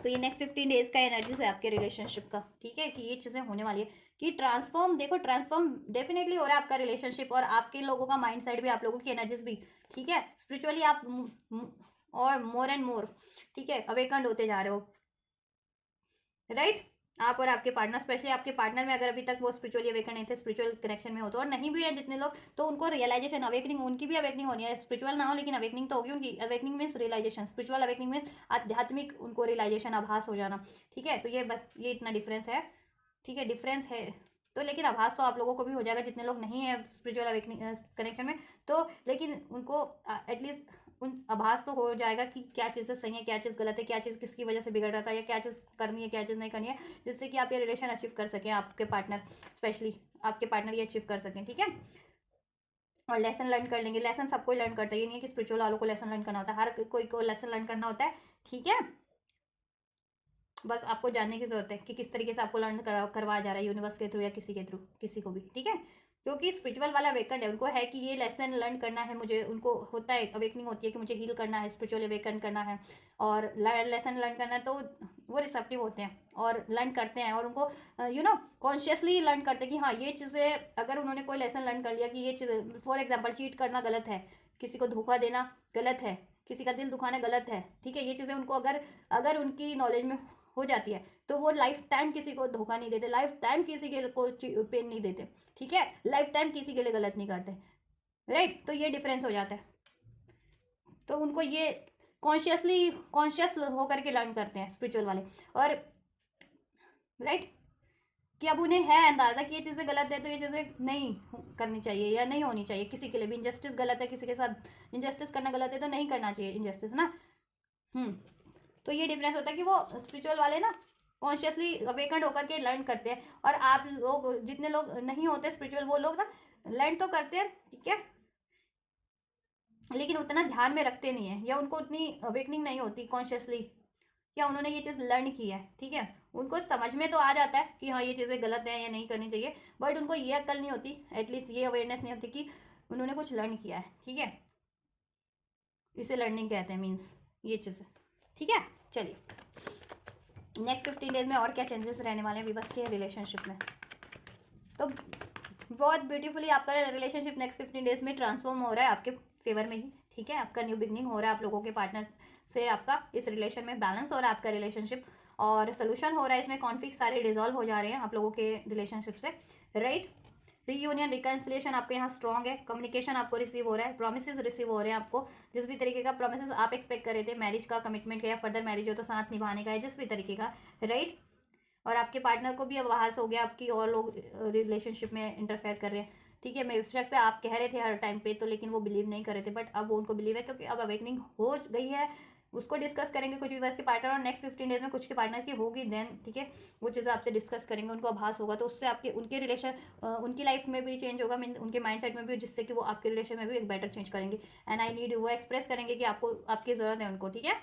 तो ये नेक्स्ट 15 डेज का एनर्जीज है आपके रिलेशनशिप का। ठीक है, कि ये चीज़ें होने वाली है कि ट्रांसफॉर्म, देखो ट्रांसफॉर्म डेफिनेटली हो रहा है आपका रिलेशनशिप, और आपके लोगों का माइंड सेट भी, आप लोगों की एनर्जीज भी। ठीक है, स्पिरिचुअली आप और मोर एंड मोर, ठीक है, अवेकंड होते जा रहे हो, राइट। आप और आपके पार्टनर, स्पेशली आपके पार्टनर में अगर अभी तक वो स्पिरिचुअली अवेकन नहीं थे, स्पिरिचुअल कनेक्शन में हो तो, और नहीं भी है जितने लोग, तो उनको रियलाइजेशन, अवेकनिंग, उनकी भी अवेकनिंग होनी है। स्पिरिचुअल ना हो लेकिन अवेकनिंग तो होगी उनकी। Awakening means realisation, spiritual awakening means आध्यात्मिक उनको रियलाइजेशन, आभास हो जाना। ठीक है, तो ये बस ये इतना डिफरेंस है। ठीक है, डिफरेंस है तो, लेकिन आभास तो आप लोगों को भी हो जाएगा जितने लोग नहीं है स्पिरिचुअल अवेकनिंग कनेक्शन में, तो लेकिन उनको एटलीस्ट उन आभास तो हो जाएगा कि क्या चीज़ें सही है, क्या चीज़ गलत है, क्या चीज़ किसकी वजह से बिगड़ रहा था, या क्या चीज़ करनी है, क्या चीज़ नहीं करनी है, जिससे कि आप ये रिलेशन अचीव कर सकें, आपके पार्टनर, स्पेशली आपके पार्टनर ये अचीव कर सकें। ठीक है, और लेसन लर्न कर लेंगे। लेसन सबको लर्न करता है, ये नहीं है कि स्पिरिचुअल वालों को लेसन लर्न करना होता है, हर कोई को लेसन लर्न करना होता है। ठीक है, बस आपको जानने की जरूरत है कि किस तरीके से आपको लर्न करवाया जा रहा है, यूनिवर्स के थ्रू या किसी के थ्रू, किसी को भी। ठीक है, क्योंकि स्पिरिचुअल वाला अवेकन है, उनको है कि ये लेसन लर्न करना है मुझे, उनको होता है, अवेकनिंग होती है कि मुझे हील करना है, स्पिरिचुअल अवेकन करना है, और लेसन लर्न करना है, तो वो रिसेप्टिव होते हैं और लर्न करते हैं, और उनको कॉन्शियसली लर्न करते हैं कि हाँ ये चीज़ें, अगर उन्होंने कोई लेसन लर्न कर लिया कि ये चीज़ें, फॉर एग्जाम्पल चीट करना गलत है, किसी को धोखा देना गलत है, किसी का दिल दुखाना गलत है। ठीक है, ये चीज़ें उनको अगर अगर उनकी नॉलेज में हो जाती है, तो वो लाइफ टाइम किसी को धोखा नहीं देते, लाइफ टाइम किसी के को पेन नहीं देते। ठीक है, लाइफ टाइम किसी के लिए गलत नहीं करते, राइट। तो ये डिफरेंस हो जाता है, तो उनको ये कॉन्शियस होकर के लर्न करते हैं स्पिरिचुअल वाले, और राइट। कि अब उन्हें है अंदाज़ा कि ये चीज़ें गलत है, तो ये चीज़ें नहीं करनी चाहिए या नहीं होनी चाहिए। किसी के लिए भी इनजस्टिस गलत है, किसी के साथ इनजस्टिस करना गलत है, तो नहीं करना चाहिए इनजस्टिस ना। तो ये डिफरेंस होता है कि वो स्पिरिचुअल वाले ना कॉन्शियसली अवेकन होकर के लर्न करते हैं, और आप लोग जितने लोग नहीं होते स्पिरिचुअल, वो लोग ना लर्न तो करते हैं, ठीक है, लेकिन उतना ध्यान में रखते नहीं है, या उनको उतनी अवेकनिंग नहीं होती कॉन्शियसली, क्या उन्होंने ये चीज़ लर्न की है, ठीक है। उनको समझ में तो आ जाता है कि हाँ ये चीज़ें गलत हैं या नहीं करनी चाहिए, बट उनको ये अक्ल नहीं होती, एटलीस्ट ये अवेयरनेस नहीं होती कि उन्होंने कुछ लर्न किया है, ठीक है। इसे लर्निंग कहते हैं, मीन्स ये चीज़, ठीक है। चलिए नेक्स्ट 15 डेज में और क्या चेंजेस रहने वाले हैं वीवर्स के रिलेशनशिप में। तो बहुत ब्यूटीफुली आपका रिलेशनशिप नेक्स्ट 15 डेज में ट्रांसफॉर्म हो रहा है आपके फेवर में ही, ठीक है। आपका न्यू बिगनिंग हो रहा है, आप लोगों के पार्टनर से आपका इस रिलेशन में बैलेंस हो रहा है आपका रिलेशनशिप, और सोल्यूशन हो रहा है इसमें, कॉन्फ्लिक्ट सारे डिजॉल्व हो जा रहे हैं आप लोगों के रिलेशनशिप से, राइट। रीयूनियन रिकन्सिलेशन आपके यहाँ स्ट्रॉन्ग है, कम्युनिकेशन आपको रिसीव हो रहा है, प्रोमिसेस रिसीव हो रहे हैं आपको, जिस भी तरीके का प्रोमिसेस आप एक्सपेक्ट कर रहे थे, मैरिज का, कमिटमेंट का, या फर्दर मैरिज हो तो साथ निभाने का है, जिस भी तरीके का, राइट। और आपके पार्टनर को भी अब आभास हो गया आपकी और लोग रिलेशनशिप में इंटरफेयर कर रहे हैं, ठीक है। मैं उस से आप कह रहे थे हर टाइम पे तो, लेकिन वो बिलीव नहीं कर रहे थे, बट अब वो उनको बिलीव है, क्योंकि अब अवेकनिंग हो गई है। उसको डिस्कस करेंगे कुछ व्यूअर्स के पार्टनर, और नेक्स्ट 15 डेज में कुछ के पार्टनर की होगी देन, ठीक है। वो चीज़ें आपसे डिस्कस करेंगे, उनको आभास होगा, तो उससे आपके उनके रिलेशन उनकी लाइफ में भी चेंज होगा, उनके माइंडसेट में भी, जिससे कि वो आपके रिलेशन में भी एक बेटर चेंज करेंगे। एंड आई नीड, वो एक्सप्रेस करेंगे कि आपको आपकी ज़रूरत है उनको, ठीक है।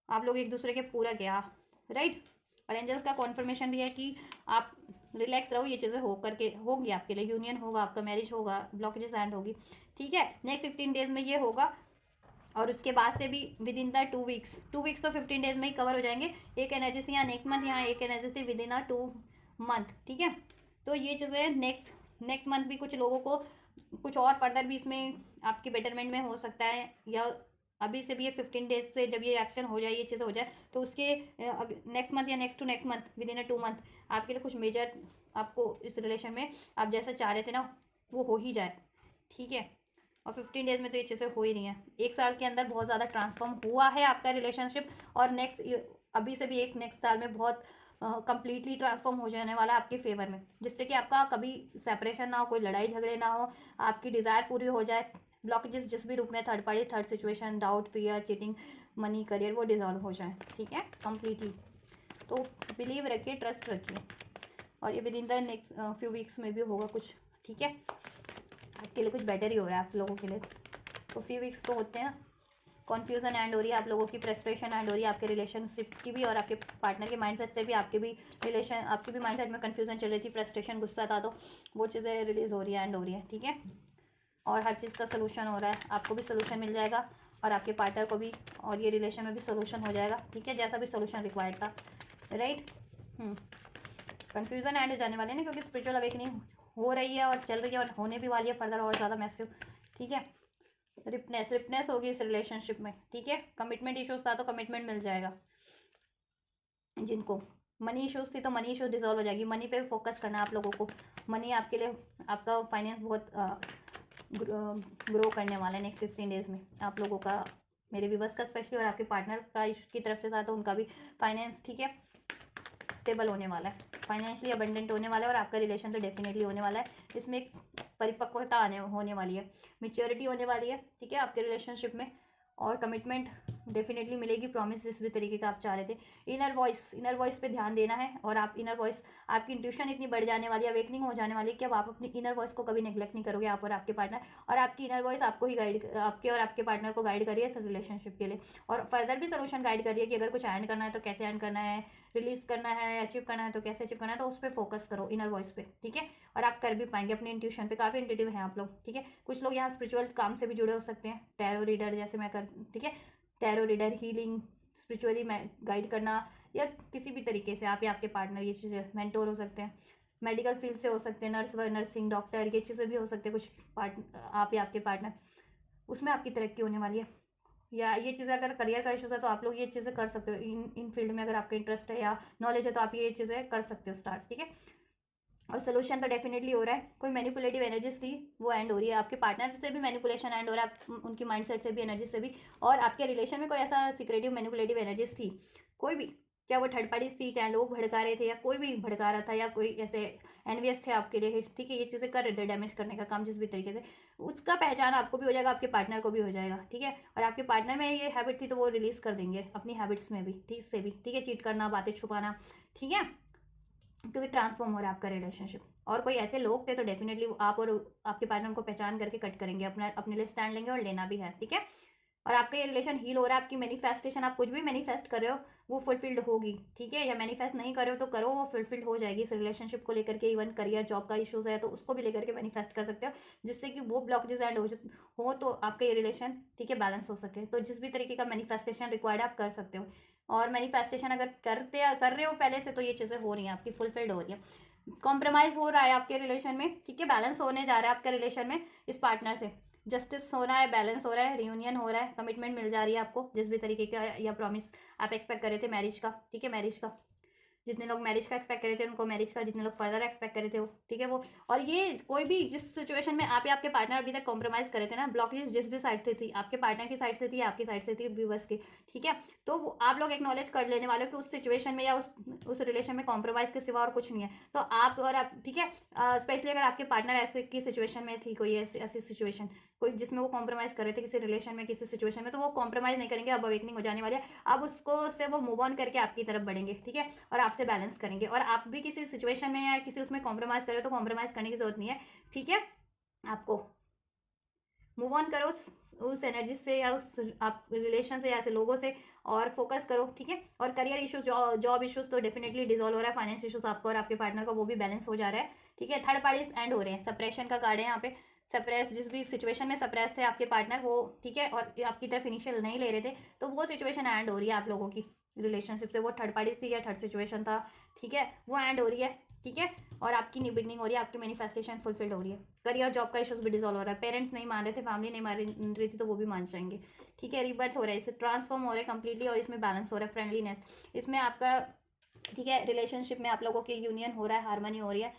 आप लोग एक दूसरे के पूरा क्या, राइट। और एंजल्स का कॉन्फर्मेशन भी है कि आप रिलैक्स रहो, ये चीज़ें हो करके होंगी आपके लिए, यूनियन होगा आपका, मैरिज होगा, ब्लॉकेजेस एंड होगी, ठीक है। नेक्स्ट 15 डेज में ये होगा, और उसके बाद से भी with in the 2 weeks, 2 weeks तो 15 डेज में ही कवर हो जाएंगे। एक एनर्जी से यहाँ नेक्स्ट मंथ, यहाँ एक एनर्जी से विद इन अ 2 मंथ, ठीक है। तो ये चीज़ें नेक्स्ट मंथ भी कुछ लोगों को कुछ और फर्दर भी इसमें आपके बेटरमेंट में हो सकता है, या अभी से भी ये 15 डेज से जब ये एक्शन हो जाए, ये चीज़ हो जाए, तो उसके नेक्स्ट मंथ या next to next month within a 2 month आपके लिए कुछ मेजर आपको इस रिलेशन में आप जैसा चाह रहे थे ना वो हो ही जाए, ठीक है। और 15 डेज में तो ये चीज़ें हो ही रही हैं, 1 साल के अंदर बहुत ज़्यादा ट्रांसफॉर्म हुआ है आपका रिलेशनशिप, और अभी से भी एक नेक्स्ट साल में बहुत कंप्लीटली ट्रांसफॉर्म हो जाने वाला है आपके फेवर में, जिससे कि आपका कभी सेपरेशन ना हो, कोई लड़ाई झगड़े ना हो, आपकी डिज़ायर पूरी हो जाए, ब्लॉकेजेस जिस भी रूप में, third party, third situation, doubt, fear, cheating, money, career, वो डिजॉल्व हो जाए, ठीक है, कंप्लीटली। तो बिलीव रखिए, ट्रस्ट रखिए, और ये with in the next few weeks में भी होगा कुछ, ठीक है। आपके लिए कुछ बेटर ही हो रहा है आप लोगों के लिए, तो फ्यू वीक्स तो होते हैं ना। कन्फ्यूजन एंड हो रही है आप लोगों की, फ्रस्ट्रेशन एंड हो रही है आपके रिलेशनशिप की भी, और आपके पार्टनर के माइंडसेट से भी, आपके भी माइंडसेट में कन्फ्यूजन चल रही थी, फ्रस्ट्रेशन, गुस्सा था, तो वो चीज़ें रिलीज़ हो रही है, एंड हो रही है, ठीक है। और हर चीज़ का सोल्यूशन हो रहा है, आपको भी सोल्यूशन मिल जाएगा, और आपके पार्टनर को भी, और ये रिलेशन में भी सोल्यूशन हो जाएगा, ठीक है, जैसा भी सोल्यूशन रिक्वायर्ड था, राइट। कन्फ्यूज़न एंड हो जाने वाले ना, क्योंकि स्पिरिचुअल अवेकनिंग हो रही है और चल रही है, और होने भी वाली है फर्दर और ज़्यादा मैसिव, ठीक है। रिपनेस होगी इस रिलेशनशिप में, ठीक है। कमिटमेंट इश्यूज था तो कमिटमेंट मिल जाएगा, जिनको मनी इश्यूज थी तो मनी इश्यूज डिजॉल्व हो जाएगी, मनी पे फोकस करना है आप लोगों को, मनी आपके लिए, आपका फाइनेंस बहुत ग्रो करने वाला है नेक्स्ट 15 डेज में आप लोगों का, मेरे व्यूवर्स का स्पेशली, और आपके पार्टनर का की तरफ से था तो उनका भी फाइनेंस, ठीक है, स्टेबल होने वाला है, फाइनेंशियली अबंडेंट होने वाला है, और आपका रिलेशन तो डेफिनेटली होने वाला है, इसमें एक परिपक्वता होने वाली है, मेच्योरिटी होने वाली है, ठीक है, आपके रिलेशनशिप में, और कमिटमेंट डेफिनेटली मिलेगी, प्रॉमिस जिस भी तरीके का आप चाह रहे थे। इनर वॉइस पे ध्यान देना है, और आप इनर वॉइस, आपकी इंट्यूशन इतनी बढ़ जाने वाली है, अवेकनिंग हो जाने वाली है कि अब आप अपनी इनर वॉइस को कभी नेग्लेक्ट नहीं करोगे, आप और आपके पार्टनर, और आपकी इनर वॉइस आपको ही गाइड, आपके और आपके पार्टनर को गाइड करिए इस रिलेशनशिप के लिए, और फर्दर भी सोल्यूशन गाइड करिए कि अगर कुछ एंड करना है तो कैसे एंड करना है, रिलीज करना है, अचीव करना है तो कैसे अचीव करना है, तो उस पर फोकस करो, इनर वॉइस पे, ठीक है। और आप कर भी पाएंगे अपने इंट्यूशन पे, काफ़ी इंट्यूटिव हैं आप लोग, ठीक है। कुछ लोग यहाँ स्पिरिचुअल काम से भी जुड़े हो सकते हैं, टैरो रीडर जैसे मैं कर, ठीक है, tarot reader, healing, spiritually guide करना, या किसी भी तरीके से आप या आपके पार्टनर ये चीज़ें मेंटोर हो सकते हैं, मेडिकल फील्ड से हो सकते हैं, नर्सिंग, डॉक्टर, ये चीज़ें भी हो सकते हैं, कुछ आप या आपके पार्टनर, उसमें आपकी तरक्की होने वाली है, या ये चीज़ें अगर करियर का इशूज़ है तो आप लोग ये चीज़ें कर सकते हो, इन फील्ड में अगर आपका इंटरेस्ट है या नॉलेज है तो आप ये चीज़ें कर सकते हो स्टार्ट, ठीक है। और सोल्यूशन तो डेफिनेटली हो रहा है, कोई मैनिपुलेटिव एनर्जीज थी वो एंड हो रही है, आपके पार्टनर से भी मैनिपुलेशन एंड हो रहा है, उनकी माइंडसेट से भी, एनर्जी से भी, और आपके रिलेशन में कोई ऐसा सीक्रेटिव मैनिपुलेटिव एनर्जीज थी, कोई भी क्या वो थर्ड पार्टी थी, क्या लोग भड़का रहे थे, या कोई भी भड़का रहा था, या कोई ऐसे एनवियस थे आपके लिए, ठीक है, ये चीज़ें कर रहे थे डैमेज करने का काम जिस भी तरीके से, उसका पहचान आपको भी हो जाएगा, आपके पार्टनर को भी हो जाएगा, ठीक है। और आपके पार्टनर में ये हैबिट थी तो वो रिलीज़ कर देंगे अपनी हैबिट्स में भी, ठीक से भी, ठीक है, चीट करना, बातें छुपाना, ठीक है, क्योंकि ट्रांसफॉर्म हो रहा है आपका रिलेशनशिप। और कोई ऐसे लोग थे तो डेफिनेटली आप और आपके पार्टनर को पहचान करके कट करेंगे, अपना अपने लिए स्टैंड लेंगे, और लेना भी है, ठीक है। और आपका ये रिलेशन हील हो रहा है, आपकी मैनिफेस्टेशन, आप कुछ भी मैनिफेस्ट कर रहे हो वो फुलफिल्ड होगी, ठीक है, या मैनिफेस्ट नहीं कर रहे हो तो करो, वो फुलफिल्ड हो जाएगी इस रिलेशनशिप को लेकर के। इवन करियर जॉब का इश्यूज है तो उसको भी लेकर के मैनिफेस्ट कर सकते हो, जिससे कि वो ब्लॉकेजेस एंड हो तो आपका ये रिलेशन, ठीक है, बैलेंस हो सके। तो जिस भी तरीके का मैनिफेस्टेशन रिक्वायर्ड आप कर सकते हो, और मैनिफेस्टेशन अगर कर रहे हो पहले से तो ये चीज़ें हो रही हैं आपकी, फुलफिल्ड हो रही है। कॉम्प्रोमाइज़ हो रहा है आपके रिलेशन में, ठीक है, बैलेंस होने जा रहा है आपके रिलेशन में इस पार्टनर से, जस्टिस हो रहा है, बैलेंस हो रहा है, रियूनियन हो रहा है, कमिटमेंट मिल जा रही है आपको जिस भी तरीके का या प्रॉमिस आप एक्सपेक्ट कर रहे थे मैरिज का, ठीक है, मैरिज का, जितने लोग मैरिज का एक्सपेक्ट कर रहे थे उनको मैरिज का, जितने लोग फर्दर एक्सपेक्ट कर रहे थे वो, ठीक है, वो। और ये कोई भी जिस सिचुएशन में आप या आपके पार्टनर अभी तक कॉम्प्रोमाइज करे थे ना, ब्लॉकेज जिस भी साइड से थी, आपके पार्टनर की साइड से थी, आपकी साइड से थी, व्यूवर्स की, ठीक है, तो आप लोग एक्नॉलेज कर लेने वाले हो कि उस सिचुएशन में या उस रिलेशन में कॉम्प्रोमाइज के सिवा और कुछ नहीं है। तो आप और आप, ठीक है, स्पेशली अगर आपके पार्टनर ऐसे की सिचुएशन में थी, कोई ऐसी ऐसी सिचुएशन कोई जिसमें वो कॉम्प्रोमाइज कर रहे थे किसी रिलेशन में, किसी सिचुएशन में, तो वो कॉम्प्रोमाइज नहीं करेंगे, अब अवेकनिंग हो जाने वाली है, अब उसको से वो मूव ऑन करके आपकी तरफ बढ़ेंगे, ठीक है, और आपसे बैलेंस करेंगे। और आप भी किसी सिचुएशन में या किसी उसमें कॉम्प्रोमाइज करो तो कॉम्प्रोमाइज करने की जरूरत नहीं है, ठीक है, आपको मूव ऑन करो उस एनर्जी से या उस आप रिलेशन से या ऐसे लोगों से, और फोकस करो, ठीक है। और करियर इश्यूज, जॉब इश्यूज तो डेफिनेटली डिजोल्व हो रहा है, फाइनेंस इश्यूज आपको और आपके पार्टनर को वो भी बैलेंस हो जा रहा है, ठीक है। थर्ड पार्टीज एंड हो रहे हैं, सप्रेशन का कार्ड है यहाँ पे, सप्रेस जिस भी सिचुएशन में सप्रेस थे आपके पार्टनर वो, ठीक है, और आपकी तरफ इनिशियल नहीं ले रहे थे, तो वो सिचुएशन एंड हो रही है आप लोगों की रिलेशनशिप से, वो थर्ड पार्टीज थी या थर्ड सिचुएशन था, ठीक है, वो एंड हो रही है, ठीक है। और आपकी न्यू बिगनिंग हो रही है, आपकी मैनिफेस्टेशन फुलफिल्ड हो रही है। करियर जॉब का इश्यूज भी डिजॉल्व हो रहा है, पेरेंट्स नहीं मान रहे थे, फैमिली नहीं मान रही थी तो वो भी मान जाएंगे, ठीक है। रिबर्थ हो रहा है, इसे ट्रांसफॉर्म हो रहा है कंप्लीटली, और इसमें बैलेंस हो रहा है, फ्रेंडलीनेस इसमें आपका, ठीक है, रिलेशनशिप में आप लोगों की यूनियन हो रहा है, हार्मनी हो रही है,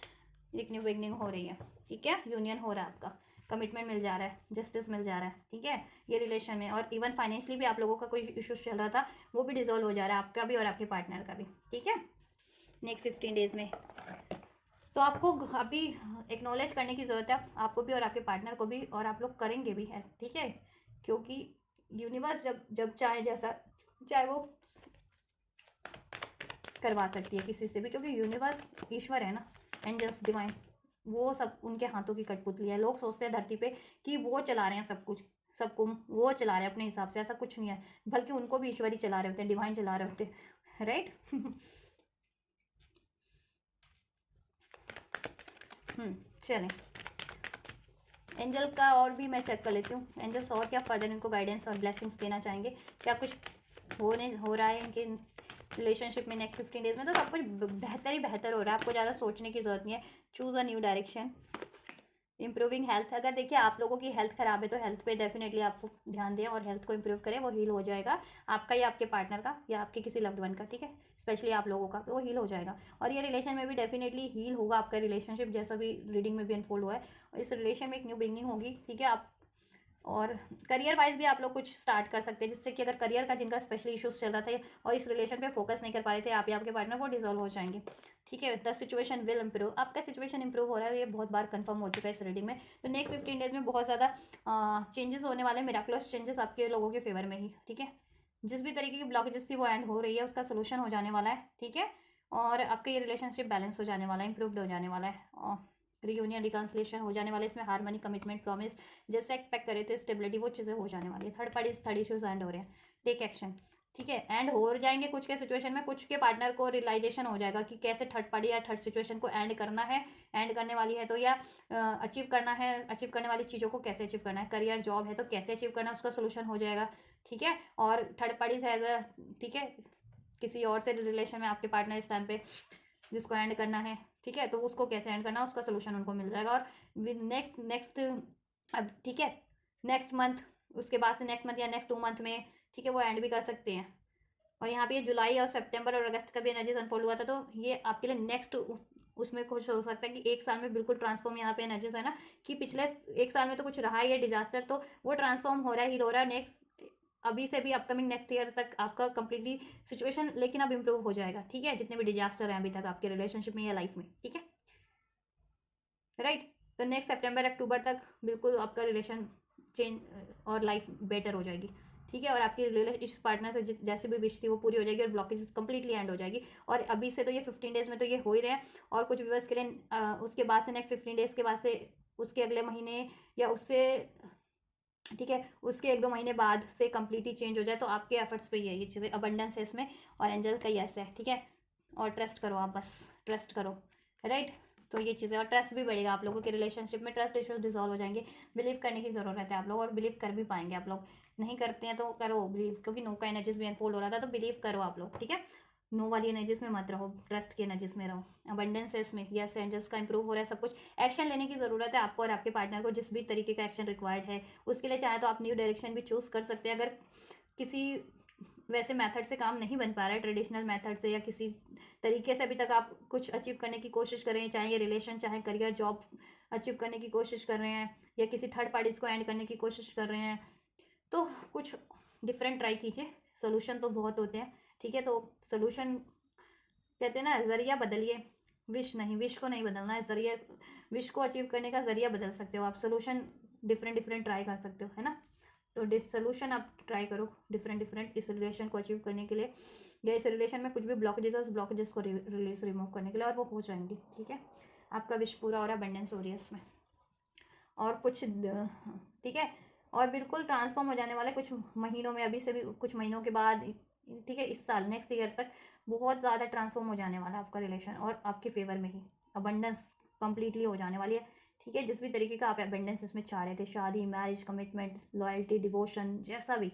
एक न्यू बिगनिंग हो रही है, ठीक है, यूनियन हो रहा है आपका, कमिटमेंट मिल जा रहा है, जस्टिस मिल जा रहा है, ठीक है, ये रिलेशन में। और इवन फाइनेंशियली भी आप लोगों का कोई इशूज चल रहा था वो भी डिजोल्व हो जा रहा है, आपका भी और आपके पार्टनर का भी, ठीक है, नेक्स्ट 15 डेज में। तो आपको अभी एक्नॉलेज करने की ज़रूरत है, आपको भी और आपके पार्टनर को भी, और आप लोग करेंगे भी, ठीक है, क्योंकि यूनिवर्स जब जब चाहे जैसा चाहे वो करवा सकती है किसी से भी, क्योंकि यूनिवर्स ईश्वर है ना, एंजल्स डिवाइन, वो सब उनके हाथों की कठपुतली है। लोग सोचते हैं धरती पे कि वो चला रहे हैं सब कुछ, सबको वो चला रहे हैं अपने हिसाब से, ऐसा कुछ नहीं है, बल्कि उनको भी ईश्वर ही चला रहे होते हैं, डिवाइन चला रहे होते हैं, राइट। चलें, एंजल का और भी मैं चेक कर लेती हूँ, एंजल्स और क्या फर्दर इनको गाइडेंस और ब्लेसिंग्स देना चाहेंगे, क्या कुछ हो रहा है इनके रिलेशनशिप में नेक्स्ट 15 डेज में। तो सब कुछ बेहतर ही बेहतर हो रहा है, आपको ज़्यादा सोचने की ज़रूरत नहीं है, choose a new direction, improving health. अगर देखिए आप लोगों की हेल्थ खराब है तो हेल्थ पे डेफिनेटली आपको ध्यान दें और हेल्थ को इंप्रूव करें, वो हील हो जाएगा आपका या आपके पार्टनर का या आपके किसी लव्ड वन का, ठीक है, स्पेशली आप लोगों का, तो वो हील हो जाएगा। और ये रिलेशन में भी डेफिनेटली हील होगा आपका रिलेशनशिप, जैसा भी रीडिंग में भी अनफोल्ड हुआ है, इस रिलेशन में एक न्यू बिगनिंग होगी, ठीक है। आप और करियर वाइज भी आप लोग कुछ स्टार्ट कर सकते हैं, जिससे कि अगर करियर का जिनका स्पेशली इश्यूज चल रहा था और इस रिलेशन पे फोकस नहीं कर पा रहे थे आप या आपके पार्टनर, वो डिजोल्व हो जाएंगे, ठीक है। द सिचुएशन विल इंप्रूव, आपका सिचुएशन इंप्रूव हो रहा है, ये बहुत बार कंफर्म हो चुका है इस रीडिंग में। तो नेक्स्ट 15 डेज में बहुत ज़्यादा चेंजेस होने वाले, मिराकुलस चेंजेस आपके लोगों के फेवर में ही, ठीक है। जिस भी तरीके की ब्लॉकेजेस थी वो एंड हो रही है, उसका सोल्यूशन हो जाने वाला है, ठीक है। और आपका ये रिलेशनशिप बैलेंस हो जाने वाला है, इंप्रूव्ड हो जाने वाला है, रियूनियन रिकन्सिलेशन हो जाने वाला है, इसमें हार्मनी, कमिटमेंट, प्रॉमिस, जैसे एक्सपेक्ट करे थे स्टेबिलिटी, वो चीज़ें हो जाने वाली है। थर्ड इश्यूज एंड हो रहे हैं, टेक एक्शन, ठीक है, एंड हो जाएंगे कुछ के सिचुएशन में, कुछ के पार्टनर को रियलाइजेशन हो जाएगा कि कैसे थर्ड पार्टी या थर्ड सिचुएशन को एंड करना है, एंड करने वाली है तो, या अचीव करना है, अचीव करने वाली चीज़ों को कैसे अचीव करना है, करियर जॉब है तो कैसे अचीव करना है, उसका सोल्यूशन हो जाएगा, ठीक है। और थर्ड पार्टी है, ठीक है, किसी और से रिलेशन में आपके पार्टनर इस टाइम पे जिसको एंड करना है, ठीक है, तो उसको कैसे एंड करना है उसका सोल्यूशन उनको मिल जाएगा। और विद नेक्स्ट अब, ठीक है, नेक्स्ट मंथ, उसके बाद से नेक्स्ट मंथ या नेक्स्ट 2 मंथ में, ठीक है, वो एंड भी कर सकते हैं। और यहाँ पे जुलाई और सितंबर और अगस्त का भी एनर्जीज अनफोल्ड हुआ था, तो ये आपके लिए नेक्स्ट उसमें कुछ हो सकता है कि 1 साल में बिल्कुल ट्रांसफॉर्म, यहाँ पे एनर्जीज है ना कि पिछले 1 साल में तो कुछ रहा ही है डिजास्टर, तो वो ट्रांसफॉर्म हो रहा है, हील हो रहा है। नेक्स्ट अभी से भी अपकमिंग नेक्स्ट ईयर तक आपका कंप्लीटली सिचुएशन लेकिन अब इम्प्रूव हो जाएगा, ठीक है, जितने भी डिजास्टर हैं अभी तक आपके रिलेशनशिप में या लाइफ में, ठीक है, राइट। तो नेक्स्ट सितंबर अक्टूबर तक बिल्कुल आपका रिलेशन चेंज और लाइफ बेटर हो जाएगी, ठीक है, और आपकी इस पार्टनर से जैसे भी विश थी वो पूरी हो जाएगी और ब्लॉकेज कंप्लीटली एंड हो जाएगी। और अभी से तो ये 15 डेज में तो ये हो ही रहे हैं, और कुछ व्यूअर्स के लिए उसके बाद से नेक्स्ट 15 डेज के बाद से उसके अगले महीने या उससे, ठीक है, उसके 1-2 महीने बाद से कंप्लीटली चेंज हो जाए, तो आपके एफर्ट्स पे ही है ये चीज़ें, अबंडेंस है इसमें और एंजल का यस है, ठीक है, और ट्रस्ट करो, आप बस ट्रस्ट करो, राइट। तो ये चीज़ें, और ट्रस्ट भी बढ़ेगा आप लोगों के रिलेशनशिप में, ट्रस्ट इश्यूज डिजॉल्व हो जाएंगे, बिलीव करने की ज़रूरत है आप लोग, और बिलीव कर भी पाएंगे आप लोग, नहीं करते हैं तो करो बिलीव, क्योंकि नो का एनर्जीज भी अनफोल्ड हो रहा था, तो बिलीव करो आप लोग, ठीक है, नो वाली एनर्जीज में मत रहो, ट्रस्ट की एनर्जीज में रहो, अबंडेंस है इसमें, यस एंजल्स का इंप्रूव हो रहा है सब कुछ। एक्शन लेने की ज़रूरत है आपको और आपके पार्टनर को, जिस भी तरीके का एक्शन रिक्वायर्ड है उसके लिए, चाहे तो आप न्यू डायरेक्शन भी चूज़ कर सकते हैं, अगर किसी वैसे मेथड से काम नहीं बन पा रहा है, ट्रेडिशनल मेथड से या किसी तरीके से अभी तक आप कुछ अचीव करने की कोशिश कर रहे हैं, चाहे ये रिलेशन, चाहे करियर, जॉब अचीव करने की कोशिश कर रहे हैं, या किसी थर्ड पार्टीज को एंड करने की कोशिश कर रहे हैं, तो कुछ डिफरेंट ट्राई कीजिए, सोल्यूशन तो बहुत होते हैं, ठीक है। तो सोल्यूशन कहते हैं ना, जरिया बदलिए, विश नहीं, विश को नहीं बदलना है, जरिया, विश को अचीव करने का जरिया बदल सकते हो आप, सोल्यूशन डिफरेंट डिफरेंट ट्राई कर सकते हो, है ना। तो सोल्यूशन आप ट्राई करो डिफरेंट डिफरेंट इस रिलेशन को अचीव करने के लिए, या इस रिलेशन में कुछ भी ब्लॉकेजेस है उस ब्लॉकेजेस को रिमूव करने के लिए, और वो हो जाएंगे, ठीक है। आपका विश पूरा हो रहा है, अबंडेंस हो रही है इसमें, और कुछ, ठीक है, और बिल्कुल ट्रांसफॉर्म हो जाने वाले कुछ महीनों में, अभी से भी कुछ महीनों के बाद, ठीक है, इस साल नेक्स्ट ईयर तक बहुत ज़्यादा ट्रांसफॉर्म हो जाने वाला है आपका रिलेशन, और आपके फेवर में ही अबंडेंस कंप्लीटली हो जाने वाली है, ठीक है। जिस भी तरीके का आप अबंडेंस इसमें चाह रहे थे, शादी, मैरिज, कमिटमेंट, लॉयल्टी, डिवोशन, जैसा भी,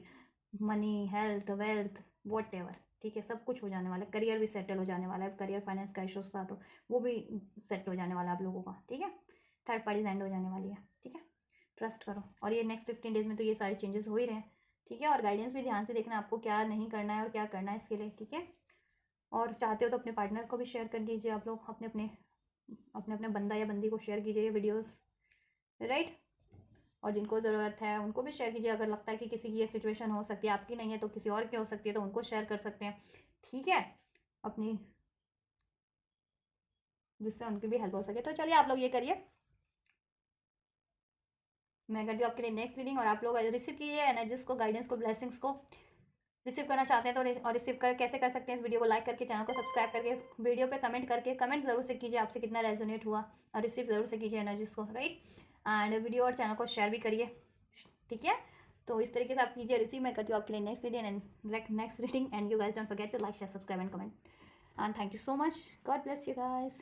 money, health, wealth, what ever, ठीक है, सब कुछ हो जाने वाला है, करियर भी सेटल हो जाने वाला है, करियर फाइनेंस का इशूज था तो वो भी सेट हो जाने वाला है आप लोगों का, ठीक है, थर्ड पार्टीज एंड हो जाने वाली है, ठीक है, ट्रस्ट करो। और ये नेक्स्ट 15 डेज में तो ये सारे चेंजेस हो ही रहे हैं, ठीक है, और गाइडेंस भी ध्यान से देखना आपको क्या नहीं करना है और क्या करना है इसके लिए, ठीक है। और चाहते हो तो अपने पार्टनर को भी शेयर कर दीजिए आप लोग, अपने अपने अपने अपने बंदा या बंदी को शेयर कीजिए ये वीडियोस, राइट। और जिनको ज़रूरत है उनको भी शेयर कीजिए, अगर लगता है कि किसी की ये सिचुएशन हो सकती है, आपकी नहीं है तो किसी और की हो सकती है, तो उनको शेयर कर सकते हैं, ठीक है, अपनी, जिससे उनकी भी हेल्प हो सके। तो चलिए आप लोग ये करिए, मैं करती हूँ आपके लिए नेक्स्ट रीडिंग, और आप लोग रिसीव कीजिए एनर्जीज को, गाइडेंस को, ब्लेसिंग्स को रिसीव करना चाहते हैं तो, और रिसीव कर कैसे कर सकते हैं, इस वीडियो को लाइक करके, चैनल को सब्सक्राइब करके, वीडियो पे कमेंट करके, कमेंट जरूर से कीजिए आपसे कितना रेजोनेट हुआ, और रिसीव जरूर से कीजिए एनर्जीज को, राइट। एंड वीडियो और चैनल को शेयर भी करिए, ठीक है। तो इस तरीके से आप कीजिए रिसीव, मैं करती हूँ आपके लिए next reading and you guys don't forget to like, share, subscribe and comment, and thank you so much, God bless you guys.